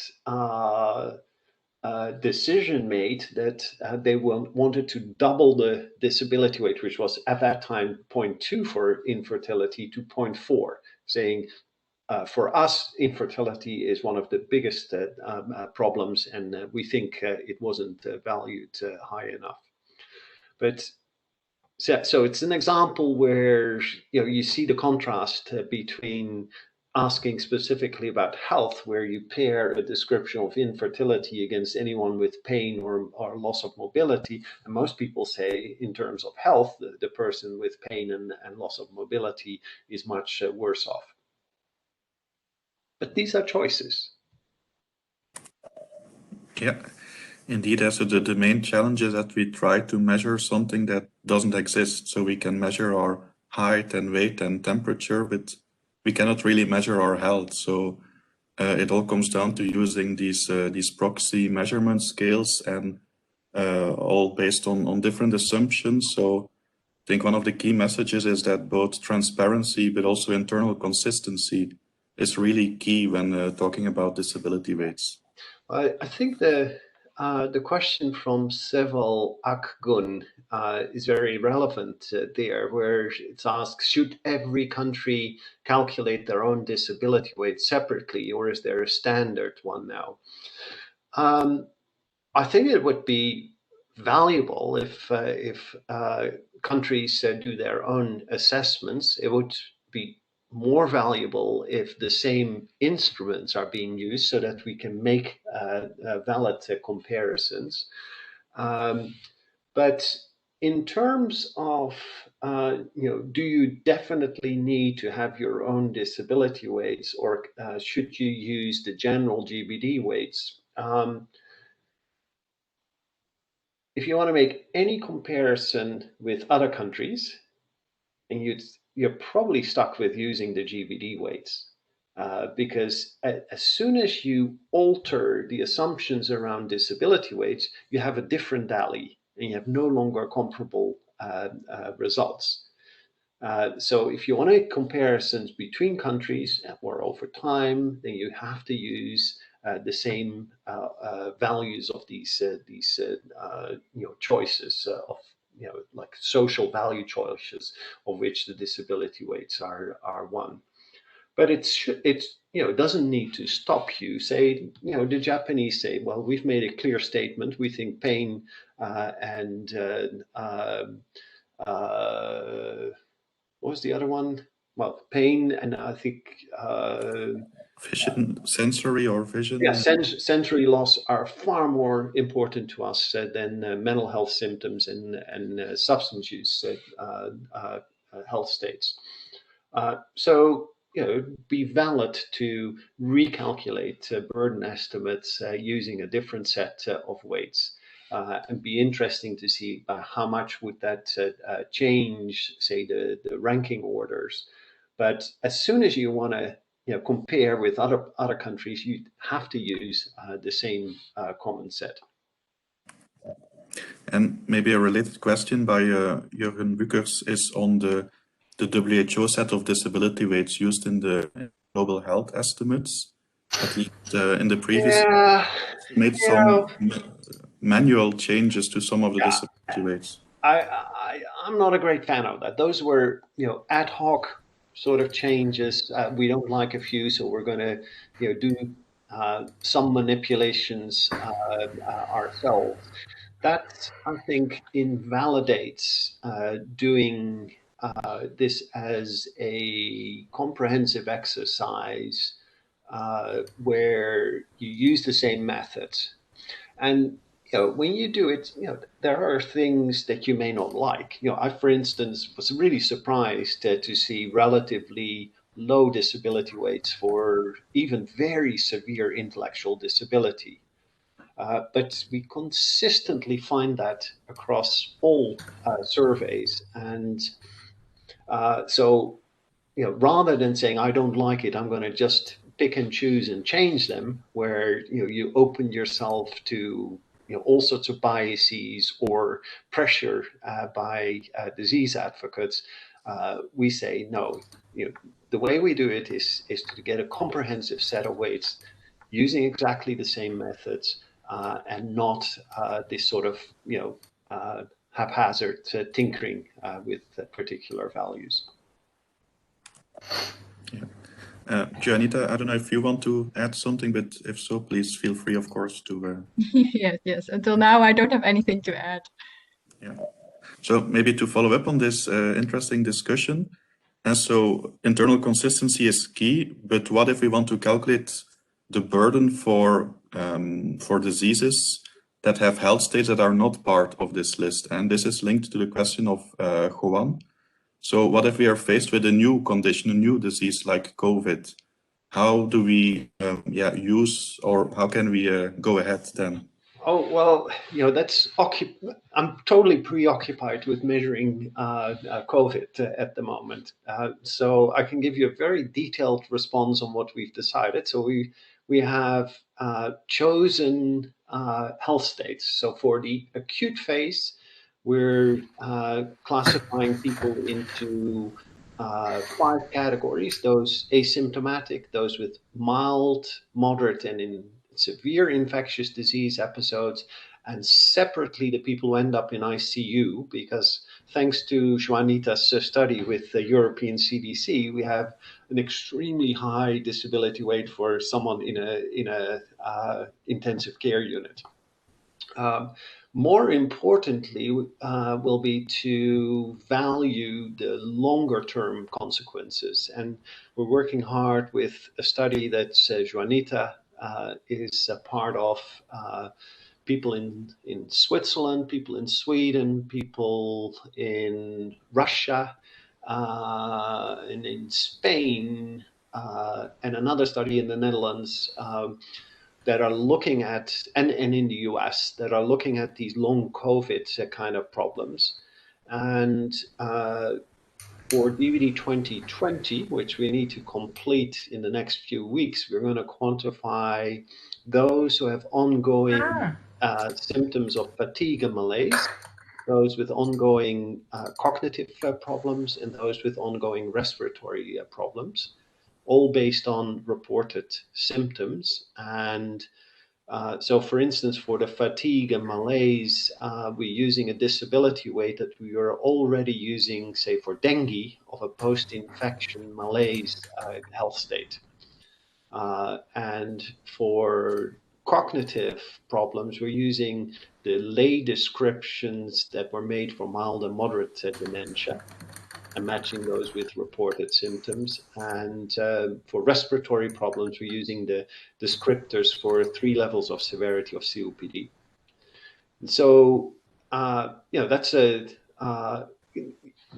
S3: decision made that they wanted to double the disability weight, which was at that time 0.2 for infertility, to 0.4, saying for us, infertility is one of the biggest problems, and we think it wasn't valued high enough. But so it's an example where you see the contrast between asking specifically about health, where you pair a description of infertility against anyone with pain or loss of mobility, and most people say in terms of health, the person with pain and loss of mobility is much worse off. But these are choices.
S1: Yeah. Indeed, so the main challenge is that we try to measure something that doesn't exist. So we can measure our height and weight and temperature, but we cannot really measure our health. So it all comes down to using these proxy measurement scales, and all based on different assumptions. So I think one of the key messages is that both transparency but also internal consistency is really key when talking about disability weights.
S3: I think the question from Seval Akgun is very relevant there, where it's asked, should every country calculate their own disability weight separately, or is there a standard one now? I think it would be valuable if countries do their own assessments. It would be more valuable if the same instruments are being used so that we can make valid comparisons. But in terms of, do you definitely need to have your own disability weights, or should you use the general GBD weights? If you want to make any comparison with other countries, and you're probably stuck with using the GBD weights, because as soon as you alter the assumptions around disability weights, you have a different DALY, and you have no longer comparable results. So if you want to make comparisons between countries or over time, then you have to use the same values of these choices of, like social value choices, of which the disability weights are one. But it doesn't need to stop you. Say, the Japanese say, well, we've made a clear statement. We think pain and what was the other one? Well, pain and I think
S1: vision, sensory or vision.
S3: Yeah, sensory loss are far more important to us than mental health symptoms and substance use health states. So, be valid to recalculate burden estimates using a different set of weights, and be interesting to see how much would that change, say, the ranking orders. But as soon as you want to compare with other countries, you have to use the same common set.
S1: And maybe a related question by Jurgen Bukers is on the WHO set of disability weights used in the global health estimates. At least in the previous, made some manual changes to some of the disability weights?
S3: I'm not a great fan of that. Those were, ad hoc sort of changes. We don't like a few, so we're going to, do some manipulations ourselves. That, I think, invalidates doing this as a comprehensive exercise where you use the same methods. And when you do it, there are things that you may not like. I, for instance, was really surprised to see relatively low disability weights for even very severe intellectual disability. But we consistently find that across all surveys. And so, rather than saying, I don't like it, I'm going to just pick and choose and change them, where you open yourself to all sorts of biases or pressure by disease advocates, we say no. The way we do it is to get a comprehensive set of weights using exactly the same methods and not this sort of haphazard tinkering with particular values.
S1: Yeah. Juanita, I don't know if you want to add something, but if so, please feel free, of course, to.
S2: Yes. Until now, I don't have anything to add.
S1: Yeah. So maybe to follow up on this interesting discussion, and so internal consistency is key. But what if we want to calculate the burden for diseases that have health states that are not part of this list? And this is linked to the question of Juan. So what if we are faced with a new condition, a new disease like COVID? How do we use, or how can we go ahead then?
S3: Oh, well, I'm totally preoccupied with measuring COVID at the moment. So I can give you a very detailed response on what we've decided. So we have chosen health states. So for the acute phase, we're classifying people into 5 categories: those asymptomatic, those with mild, moderate, and severe infectious disease episodes, and separately the people who end up in ICU, because thanks to Juanita's study with the European CDC, we have an extremely high disability weight for someone in a intensive care unit. More importantly, will be to value the longer term consequences. And we're working hard with a study that Juanita is a part of, people in Switzerland, people in Sweden, people in Russia, and in Spain, and another study in the Netherlands, that are looking at, and in the US, that are looking at these long COVID kind of problems. And for DVD 2020, which we need to complete in the next few weeks, we're going to quantify those who have ongoing symptoms of fatigue and malaise, those with ongoing cognitive problems, and those with ongoing respiratory problems, all based on reported symptoms. And so, for instance, for the fatigue and malaise, we're using a disability weight that we are already using, say, for dengue, of a post-infection malaise health state. And for cognitive problems, we're using the lay descriptions that were made for mild and moderate dementia, and matching those with reported symptoms. And for respiratory problems, we're using the descriptors for 3 levels of severity of COPD. And so, that's the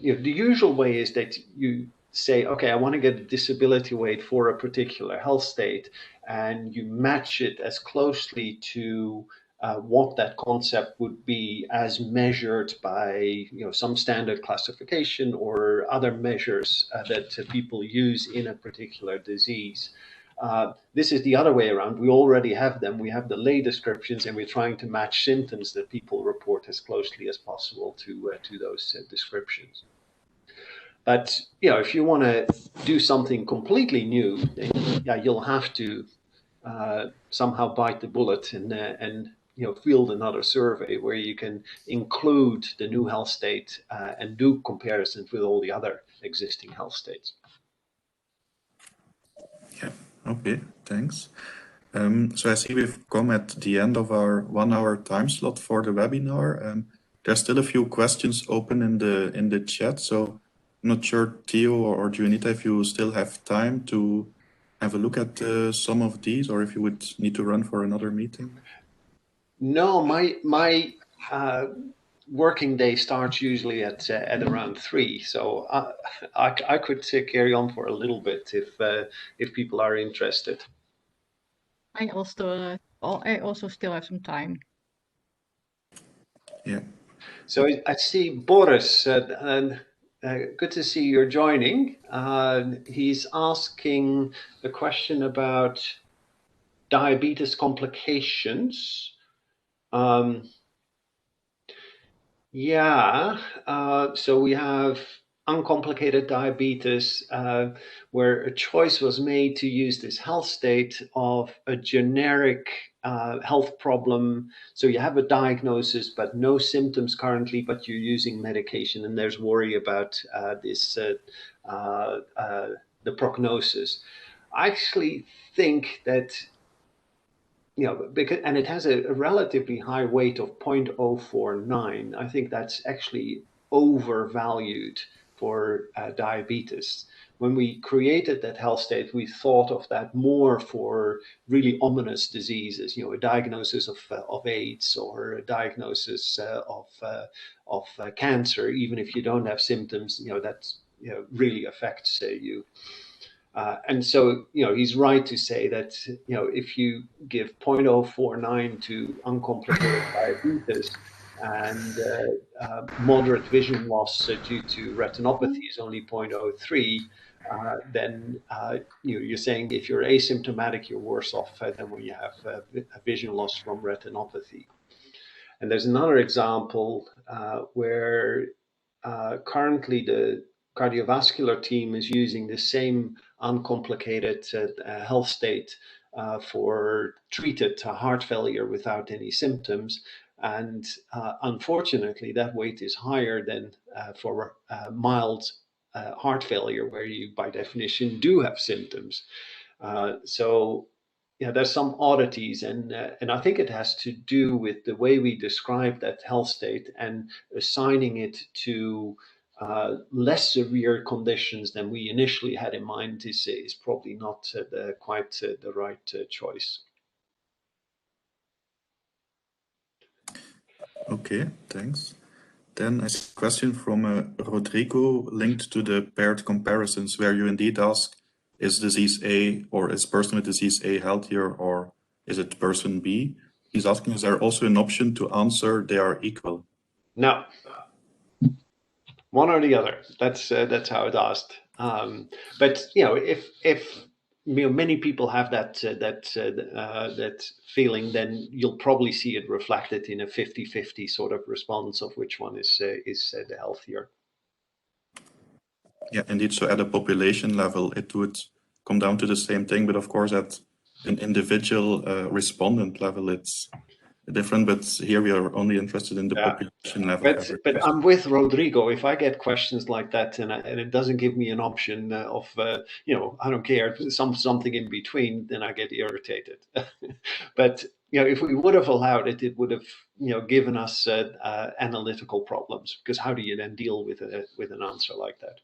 S3: usual way is that you say, okay, I want to get a disability weight for a particular health state, and you match it as closely to what that concept would be as measured by some standard classification or other measures that people use in a particular disease. This is the other way around. We already have them. We have the lay descriptions, and we're trying to match symptoms that people report as closely as possible to those descriptions. But if you want to do something completely new, then you'll have to somehow bite the bullet and field another survey where you can include the new health state and do comparisons with all the other existing health states.
S1: Yeah, okay, thanks. So I see we've come at the end of our 1 hour time slot for the webinar. There's still a few questions open in the chat, so I'm not sure, Theo or Juanita, if you still have time to have a look at some of these, or if you would need to run for another meeting.
S3: No, my working day starts usually at around 3, so I could carry on for a little bit if people are interested.
S2: I also still have some time.
S1: Yeah.
S3: So I see Boris, and good to see you're joining. He's asking a question about diabetes complications. So we have uncomplicated diabetes, where a choice was made to use this health state of a generic health problem. So you have a diagnosis, but no symptoms currently, but you're using medication, and there's worry about the prognosis. I actually think that, because, and it has a relatively high weight of 0.049. I think that's actually overvalued for diabetes. When we created that health state, we thought of that more for really ominous diseases, a diagnosis of AIDS or a diagnosis of cancer, even if you don't have symptoms, that really affects you. And so, he's right to say that, if you give 0.049 to uncomplicated diabetes and moderate vision loss due to retinopathy is only 0.03, then you're saying if you're asymptomatic, you're worse off than when you have a vision loss from retinopathy. And there's another example where currently the cardiovascular team is using the same uncomplicated health state for treated heart failure without any symptoms. And unfortunately, that weight is higher than for mild heart failure, where you, by definition, do have symptoms. So there's some oddities, and I think it has to do with the way we describe that health state and assigning it to less severe conditions than we initially had in mind is probably not quite the right choice.
S1: Okay, thanks. Then I see a question from Rodrigo linked to the paired comparisons, where you indeed ask, is disease A or is person with disease A healthier, or is it person B? He's asking, is there also an option to answer they are equal?
S3: No. One or the other. That's how it's asked. But if many people have that feeling, then you'll probably see it reflected in a 50-50 sort of response of which one is the healthier.
S1: Yeah, indeed. So at a population level, it would come down to the same thing, but of course at an individual respondent level, it's different. But here we are only interested in the population level.
S3: But I'm with Rodrigo. If I get questions like that and it doesn't give me an option of I don't care, something in between, then I get irritated. But if we would have allowed it, it would have given us analytical problems, because how do you then deal with an answer like that?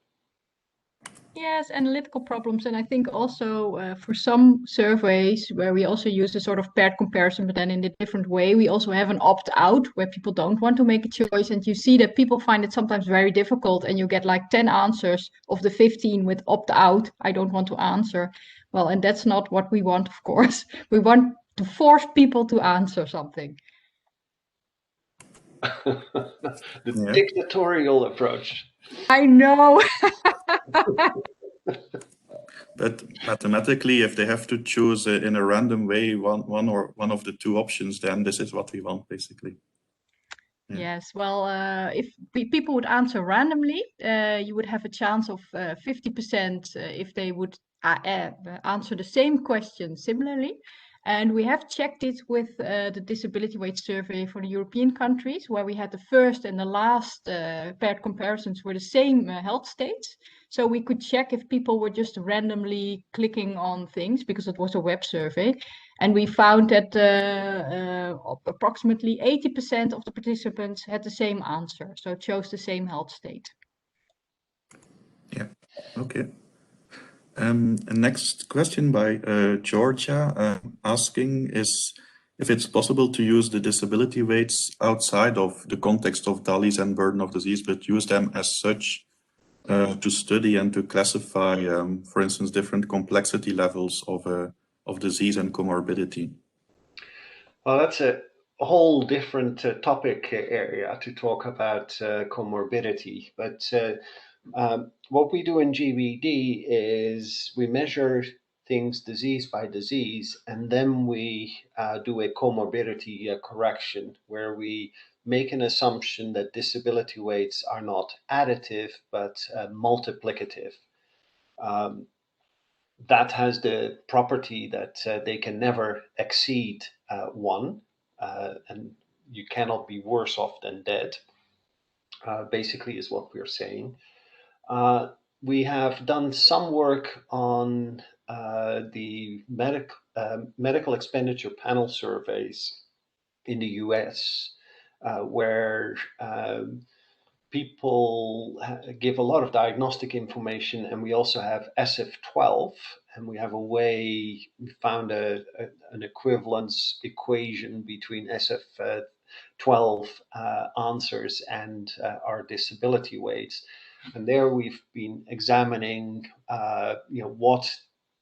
S2: Yes, analytical problems. And I think also for some surveys where we also use a sort of paired comparison, but then in a different way, we also have an opt-out where people don't want to make a choice. And you see that people find it sometimes very difficult, and you get like 10 answers of the 15 with opt-out, I don't want to answer. Well, and that's not what we want, of course. We want to force people to answer something.
S3: The dictatorial approach.
S2: I know.
S1: But mathematically, if they have to choose in a random way one of the two options, then this is what we want, basically. Yeah.
S2: Yes, well, if people would answer randomly, you would have a chance of 50% if they would answer the same question similarly. And we have checked it with the disability weight survey for the European countries, where we had the first and the last paired comparisons were the same health states. So we could check if people were just randomly clicking on things, because it was a web survey. And we found that approximately 80% of the participants had the same answer. So chose the same health state.
S1: Yeah, okay. A next question by Georgia asking is if it's possible to use the disability weights outside of the context of DALYs and burden of disease, but use them as such to study and to classify, for instance, different complexity levels of disease and comorbidity.
S3: Well, that's a whole different topic area to talk about comorbidity. But what we do in GBD is we measure things disease by disease, and then we do a comorbidity correction where we make an assumption that disability weights are not additive but multiplicative. That has the property that they can never exceed 1, and you cannot be worse off than dead, basically is what we're saying. We have done some work on the medical expenditure panel surveys in the US, where people give a lot of diagnostic information, and we also have SF12, and we have a way, we found an equivalence equation between SF12 answers and our disability weights. And there we've been examining, what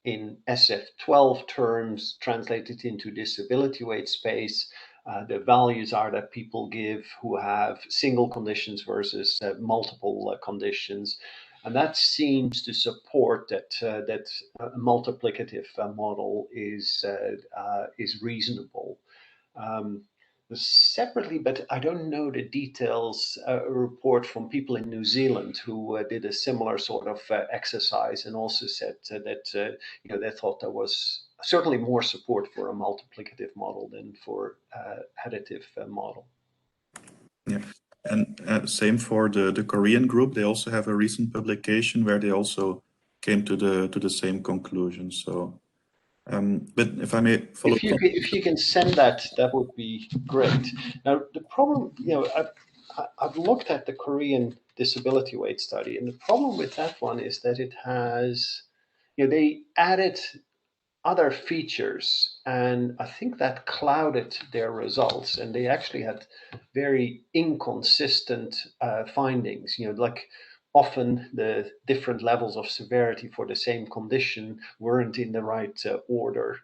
S3: in SF12 terms translated into disability weight space. The values are that people give who have single conditions versus multiple conditions, and that seems to support that a multiplicative model is reasonable. Separately, but I don't know the details, a report from people in New Zealand who did a similar sort of exercise and also said that they thought there was certainly more support for a multiplicative model than for additive model.
S1: Yeah, and same for the Korean group. They also have a recent publication where they also came to the same conclusion. So, but if I may follow,
S3: if you can send that, that would be great. Now the problem, I've looked at the Korean disability weight study, and the problem with that one is that it has, they added other features, and I think that clouded their results, and they actually had very inconsistent findings. Like often the different levels of severity for the same condition weren't in the right order,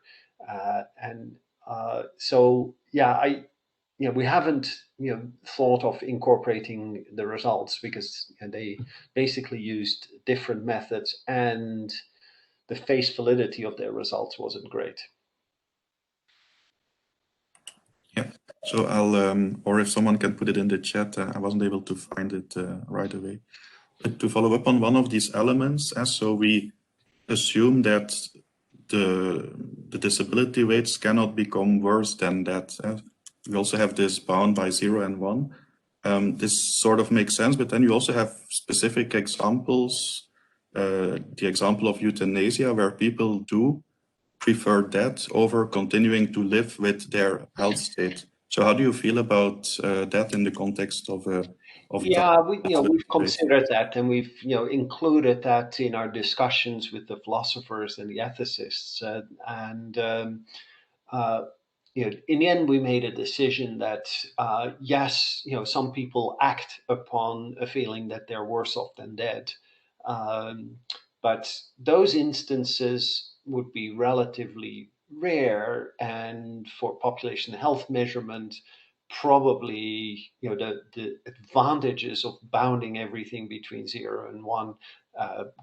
S3: so yeah, we haven't thought of incorporating the results because they basically used different methods, and the face validity of their results wasn't great.
S1: yeah. So I'll, or if someone can put it in the chat, I wasn't able to find it right away. But to follow up on one of these elements, so we assume that the disability weights cannot become worse than that. We also have this bound by 0 and 1. This sort of makes sense, but then you also have specific examples. The example of euthanasia, where people do prefer death over continuing to live with their health state. So how do you feel about that in the context of
S3: we've considered that, and we've included that in our discussions with the philosophers and the ethicists, in the end we made a decision that yes, some people act upon a feeling that they're worse off than dead, but those instances would be relatively rare, and for population health measurement, probably the advantages of bounding everything between 0 and 1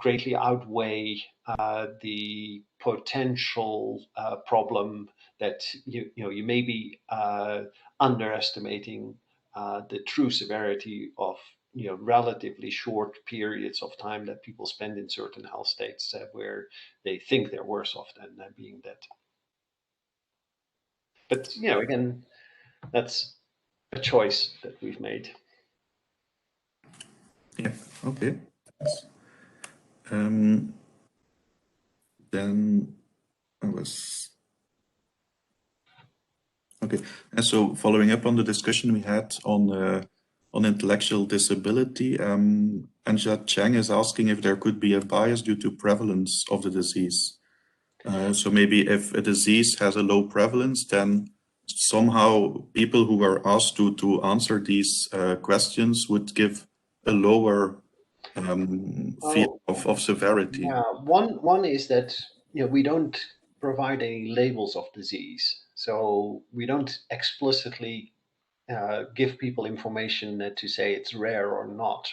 S3: greatly outweigh the potential problem that you may be underestimating the true severity of relatively short periods of time that people spend in certain health states where they think they're worse off than being dead. But again, that's a choice that we've made.
S1: Yeah, okay. Then I was okay. And so following up on the discussion we had on intellectual disability, Anja Chang is asking if there could be a bias due to prevalence of the disease. So maybe if a disease has a low prevalence, then somehow people who are asked to answer these questions would give a lower feel of severity.
S3: Yeah, one is that we don't provide any labels of disease, so we don't explicitly give people information to say it's rare or not.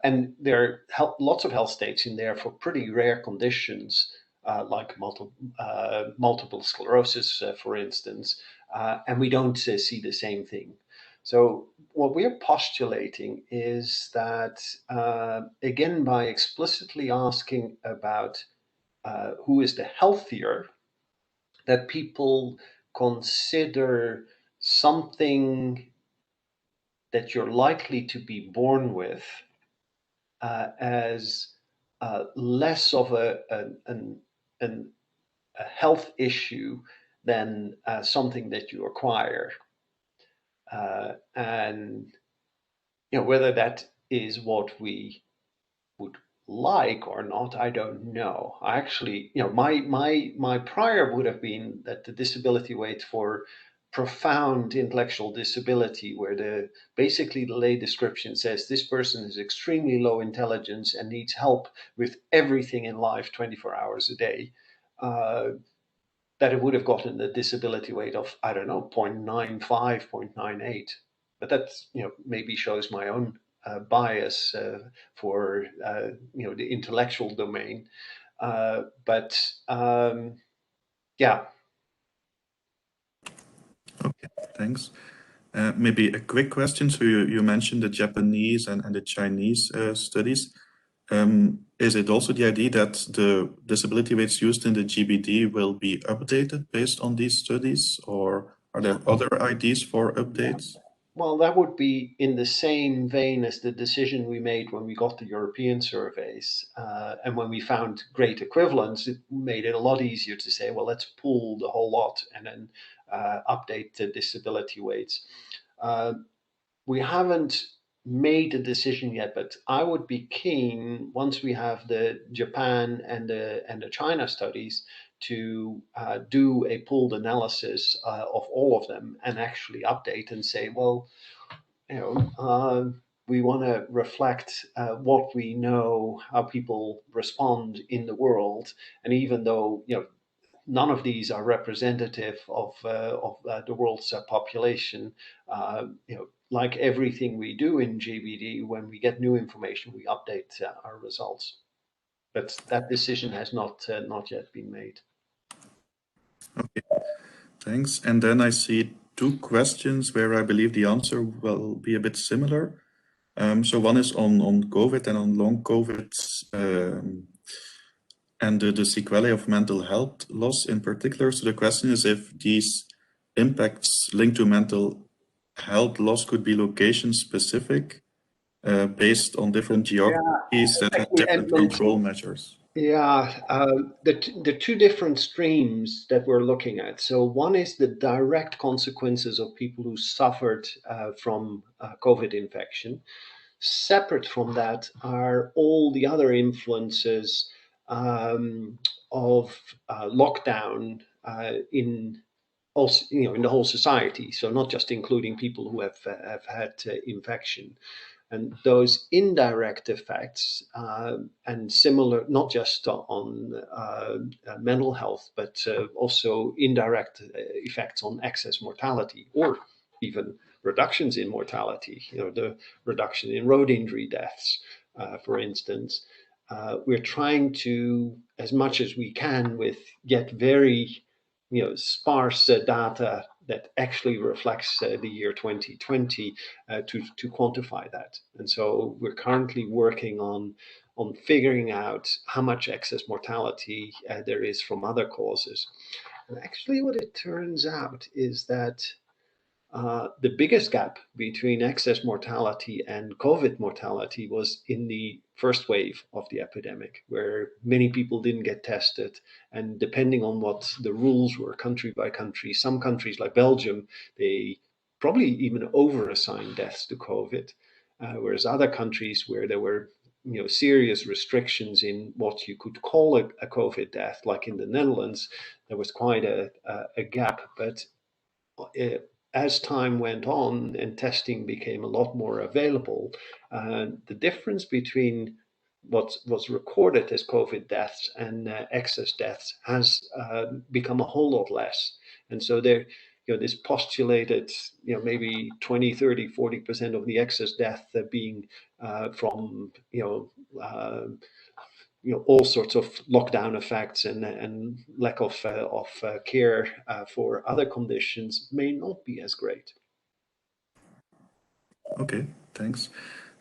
S3: And there are lots of health states in there for pretty rare conditions, like multiple sclerosis, for instance, and we don't see the same thing. So what we're postulating is that, again, by explicitly asking about who is the healthier, that people consider something that you're likely to be born with as less of a health issue than something that you acquire. And whether that is what we would like or not, I don't know. I actually, my prior would have been that the disability weight for profound intellectual disability, where basically the lay description says this person is extremely low intelligence and needs help with everything in life 24 hours a day, that it would have gotten the disability weight of, I don't know, 0.95, 0.98. But that maybe shows my own bias for the intellectual domain. Yeah.
S1: Okay, thanks. Maybe a quick question. So you mentioned the Japanese and the Chinese studies. Is it also the idea that the disability weights used in the GBD will be updated based on these studies, or are there other ideas for updates?
S3: Well, that would be in the same vein as the decision we made when we got the European surveys. And when we found great equivalence, it made it a lot easier to say, well, let's pool the whole lot and then update the disability weights. We haven't made a decision yet, but I would be keen, once we have the Japan and the China studies, to do a pooled analysis of all of them and actually update and say, well, we want to reflect what we know, how people respond in the world, and even though none of these are representative of the world's population, like everything we do in GBD, when we get new information, we update our results. But that decision has not yet been made.
S1: Okay, thanks. And then I see two questions where I believe the answer will be a bit similar. So one is on COVID and on long COVID and the sequelae of mental health loss in particular. So the question is if these impacts linked to mental health loss could be location specific based on different geographies that have different control measures.
S3: Yeah, the two different streams that we're looking at. So one is the direct consequences of people who suffered from COVID infection. Separate from that are all the other influences of lockdown in also, in the whole society. So not just including people who have had infection. And those indirect effects, and similar, not just on mental health, but also indirect effects on excess mortality or even reductions in mortality, the reduction in road injury deaths, for instance. We're trying to, as much as we can, get very sparse data that actually reflects the year 2020 to quantify that. And so we're currently working on figuring out how much excess mortality there is from other causes. And actually what it turns out is that the biggest gap between excess mortality and COVID mortality was in the first wave of the epidemic, where many people didn't get tested. And depending on what the rules were country by country, some countries like Belgium, they probably even over-assigned deaths to COVID, whereas other countries where there were serious restrictions in what you could call a COVID death, like in the Netherlands, there was quite a gap. But as time went on and testing became a lot more available, the difference between what was recorded as COVID deaths and excess deaths has become a whole lot less. And so there, this postulated, maybe 20, 30, 40% of the excess death being from, all sorts of lockdown effects and lack of care for other conditions may not be as great.
S1: Okay, thanks.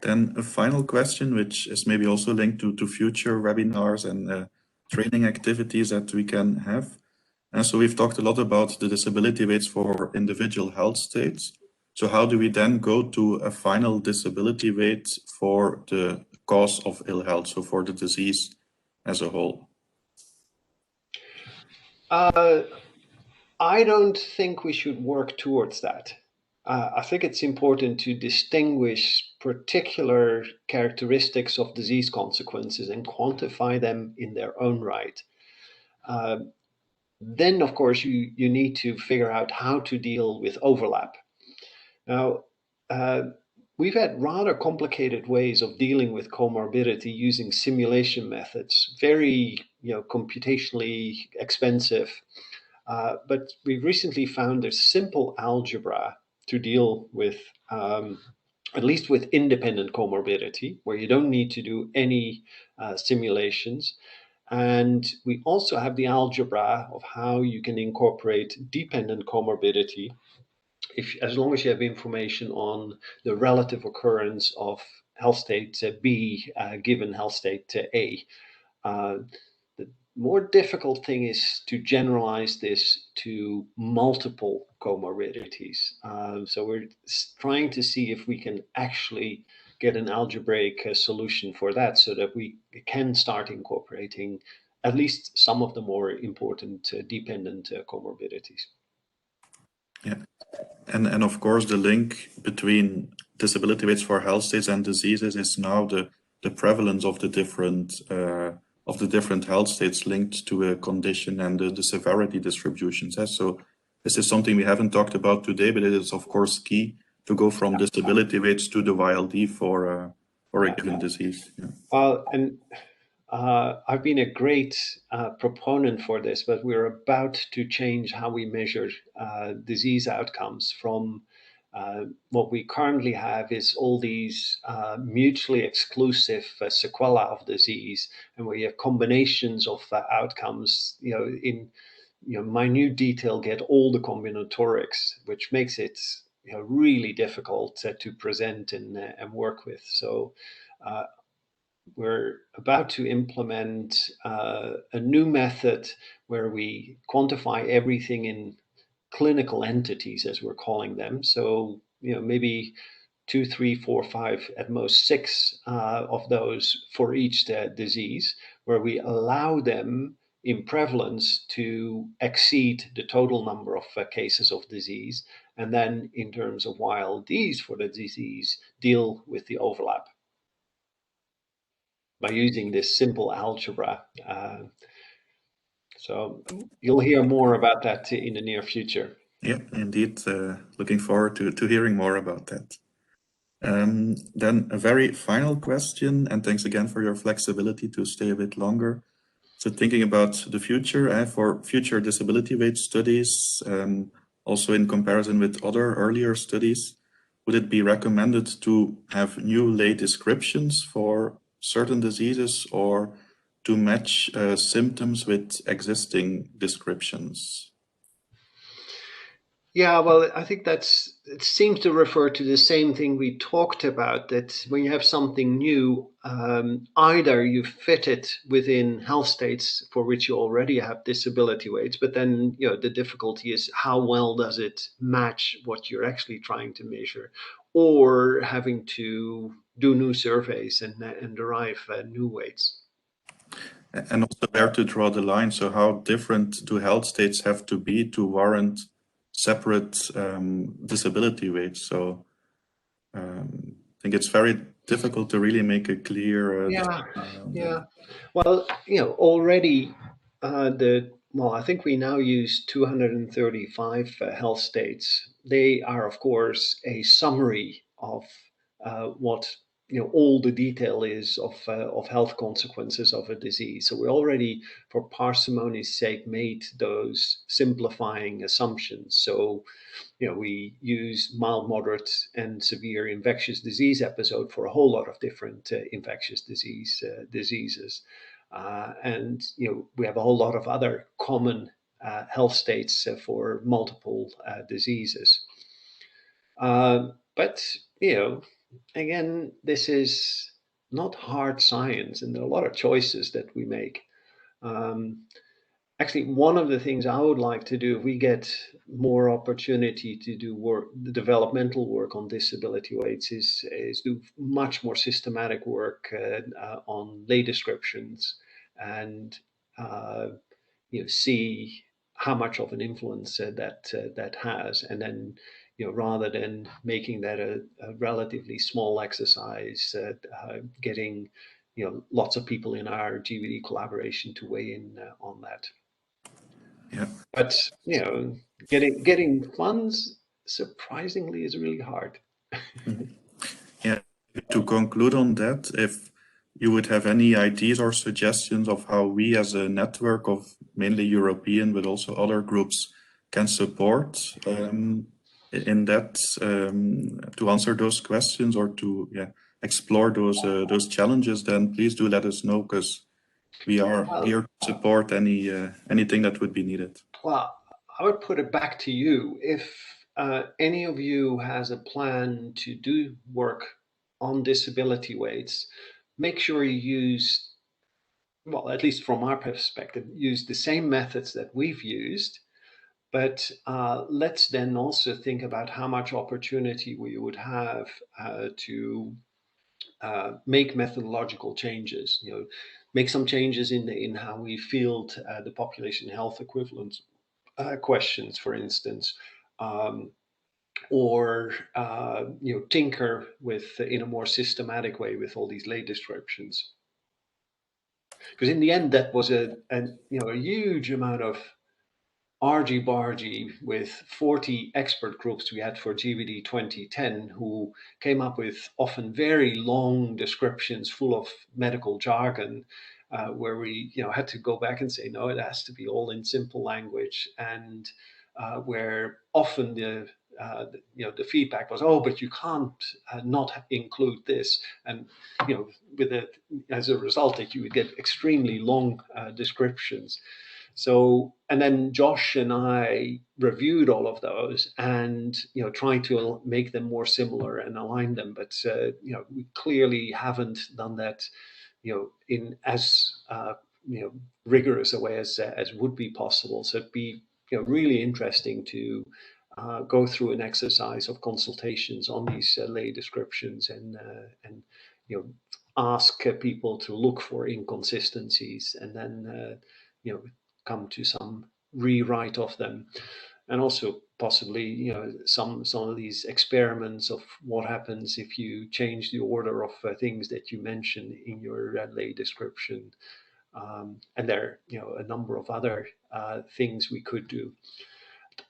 S1: Then a final question, which is maybe also linked to future webinars and training activities that we can have. And so we've talked a lot about the disability rates for individual health states. So how do we then go to a final disability rate for the cause of ill health, so for the disease as a whole?
S3: I don't think we should work towards that. I think it's important to distinguish particular characteristics of disease consequences and quantify them in their own right. Then, of course, you need to figure out how to deal with overlap. Now, we've had rather complicated ways of dealing with comorbidity using simulation methods, very computationally expensive. But we've recently found there's simple algebra to deal with, at least with independent comorbidity, where you don't need to do any simulations. And we also have the algebra of how you can incorporate dependent comorbidity, as long as you have information on the relative occurrence of health state B given health state A. The more difficult thing is to generalize this to multiple comorbidities. So we're trying to see if we can actually get an algebraic solution for that, so that we can start incorporating at least some of the more important dependent comorbidities.
S1: Yeah, and of course the link between disability rates for health states and diseases is now the prevalence of the different health states linked to a condition and the severity distributions. So this is something we haven't talked about today, but it is of course key to go from disability rates to the YLD for a given disease. Yeah.
S3: Well, and I've been a great proponent for this, but we're about to change how we measure disease outcomes from what we currently have is all these mutually exclusive sequelae of disease, and where you have combinations of outcomes, in minute detail, get all the combinatorics, which makes it really difficult to present and work with. So we're about to implement a new method where we quantify everything in clinical entities, as we're calling them. So, maybe 2, 3, 4, 5, at most 6 of those for each disease, where we allow them in prevalence to exceed the total number of cases of disease. And then in terms of YLDs for the disease, deal with the overlap by using this simple algebra. So you'll hear more about that in the near future.
S1: Yeah, indeed. Looking forward to hearing more about that. Then a very final question, and thanks again for your flexibility to stay a bit longer. So thinking about the future, for future disability rate studies, also in comparison with other earlier studies, would it be recommended to have new lay descriptions for certain diseases or to match symptoms with existing descriptions?
S3: Yeah, well, I think it seems to refer to the same thing we talked about, that when you have something new, either you fit it within health states for which you already have disability weights, but then, the difficulty is how well does it match what you're actually trying to measure, or having to do new surveys and derive new weights.
S1: And also where to draw the line. So how different do health states have to be to warrant separate disability weights? So I think it's very difficult to really make a clear
S3: Yeah. Well, already I think we now use 235 health states. They are, of course, a summary of what all the detail is of health consequences of a disease. So we already, for parsimony's sake, made those simplifying assumptions. So we use mild, moderate, and severe infectious disease episode for a whole lot of different infectious diseases. And we have a whole lot of other common health states for multiple diseases. But again, this is not hard science, and there are a lot of choices that we make. Actually, one of the things I would like to do, if we get more opportunity to do work, the developmental work on disability weights, is do much more systematic work on lay descriptions and see how much of an influence that has, and then rather than making that a relatively small exercise, getting lots of people in our GVD collaboration to weigh in on that.
S1: Yeah.
S3: But getting funds surprisingly is really hard.
S1: Yeah. To conclude on that, if you would have any ideas or suggestions of how we as a network of mainly European but also other groups can support in that to answer those questions or to explore those challenges, then please do let us know, because we are here to support anything that would be needed.
S3: Well, I would put it back to you. If any of you has a plan to do work on disability weights, make sure you use, well, at least from our perspective, use the same methods that we've used. But let's then also think about how much opportunity we would have to make methodological changes. Make some changes in how we field the population health equivalence questions, for instance, or tinker with in a more systematic way with all these lay descriptions. Because in the end, that was a huge amount of argy-bargy with 40 expert groups we had for GVD 2010, who came up with often very long descriptions full of medical jargon, where we had to go back and say, no, it has to be all in simple language, and where often the feedback was, oh, but you can't not include this, and with it as a result that you would get extremely long descriptions. So, and then Josh and I reviewed all of those and, trying to make them more similar and align them. But, we clearly haven't done that, in as, rigorous a way as would be possible. So it'd be, really interesting to go through an exercise of consultations on these lay descriptions and ask people to look for inconsistencies and then, come to some rewrite of them, and also possibly some of these experiments of what happens if you change the order of things that you mention in your lay description, and there are a number of other things we could do.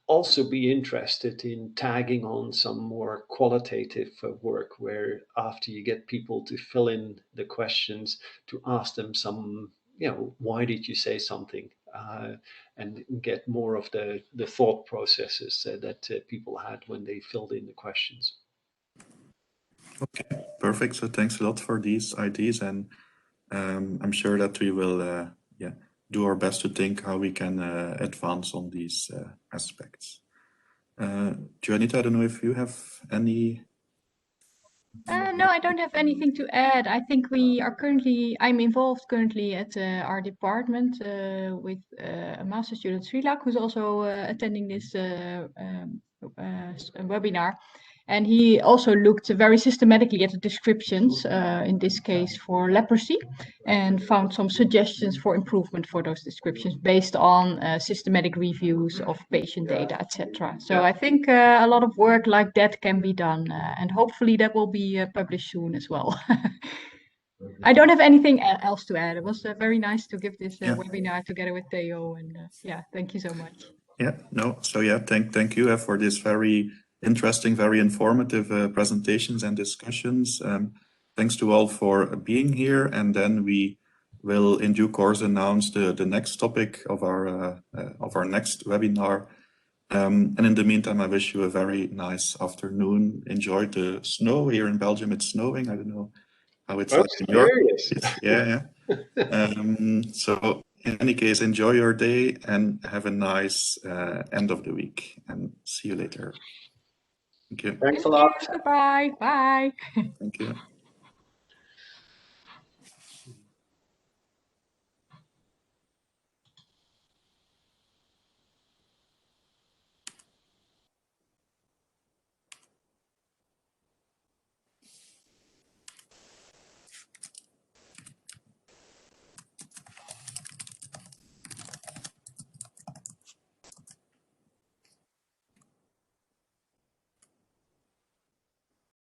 S3: Also be interested in tagging on some more qualitative work, where after you get people to fill in the questions, to ask them some, why did you say something, and get more of the thought processes that people had when they filled in the questions.
S1: Okay, perfect. So thanks a lot for these ideas, and I'm sure that we will do our best to think how we can advance on these aspects. Juanita, I don't know if you have any.
S2: No, I don't have anything to add. I think I'm involved currently at our department with a master student, Srilak, who's also attending this webinar. And he also looked very systematically at the descriptions, in this case for leprosy, and found some suggestions for improvement for those descriptions based on systematic reviews of patient data, etc. So I think a lot of work like that can be done, and hopefully that will be published soon as well. I don't have anything else to add. It was very nice to give this webinar together with Theo, and yeah, thank you so much.
S1: Yeah, no, so yeah, thank you for this very interesting, very informative presentations and discussions. Thanks to all for being here, and then we will in due course announce the next topic of our next webinar. And in the meantime, I wish you a very nice afternoon. Enjoy the snow. Here in Belgium, it's snowing. I don't know how it's like in Europe. Yeah. So in any case, enjoy your day and have a nice end of the week, and see you later. Thank you.
S3: Thanks a lot.
S2: Goodbye. Bye.
S1: Thank you.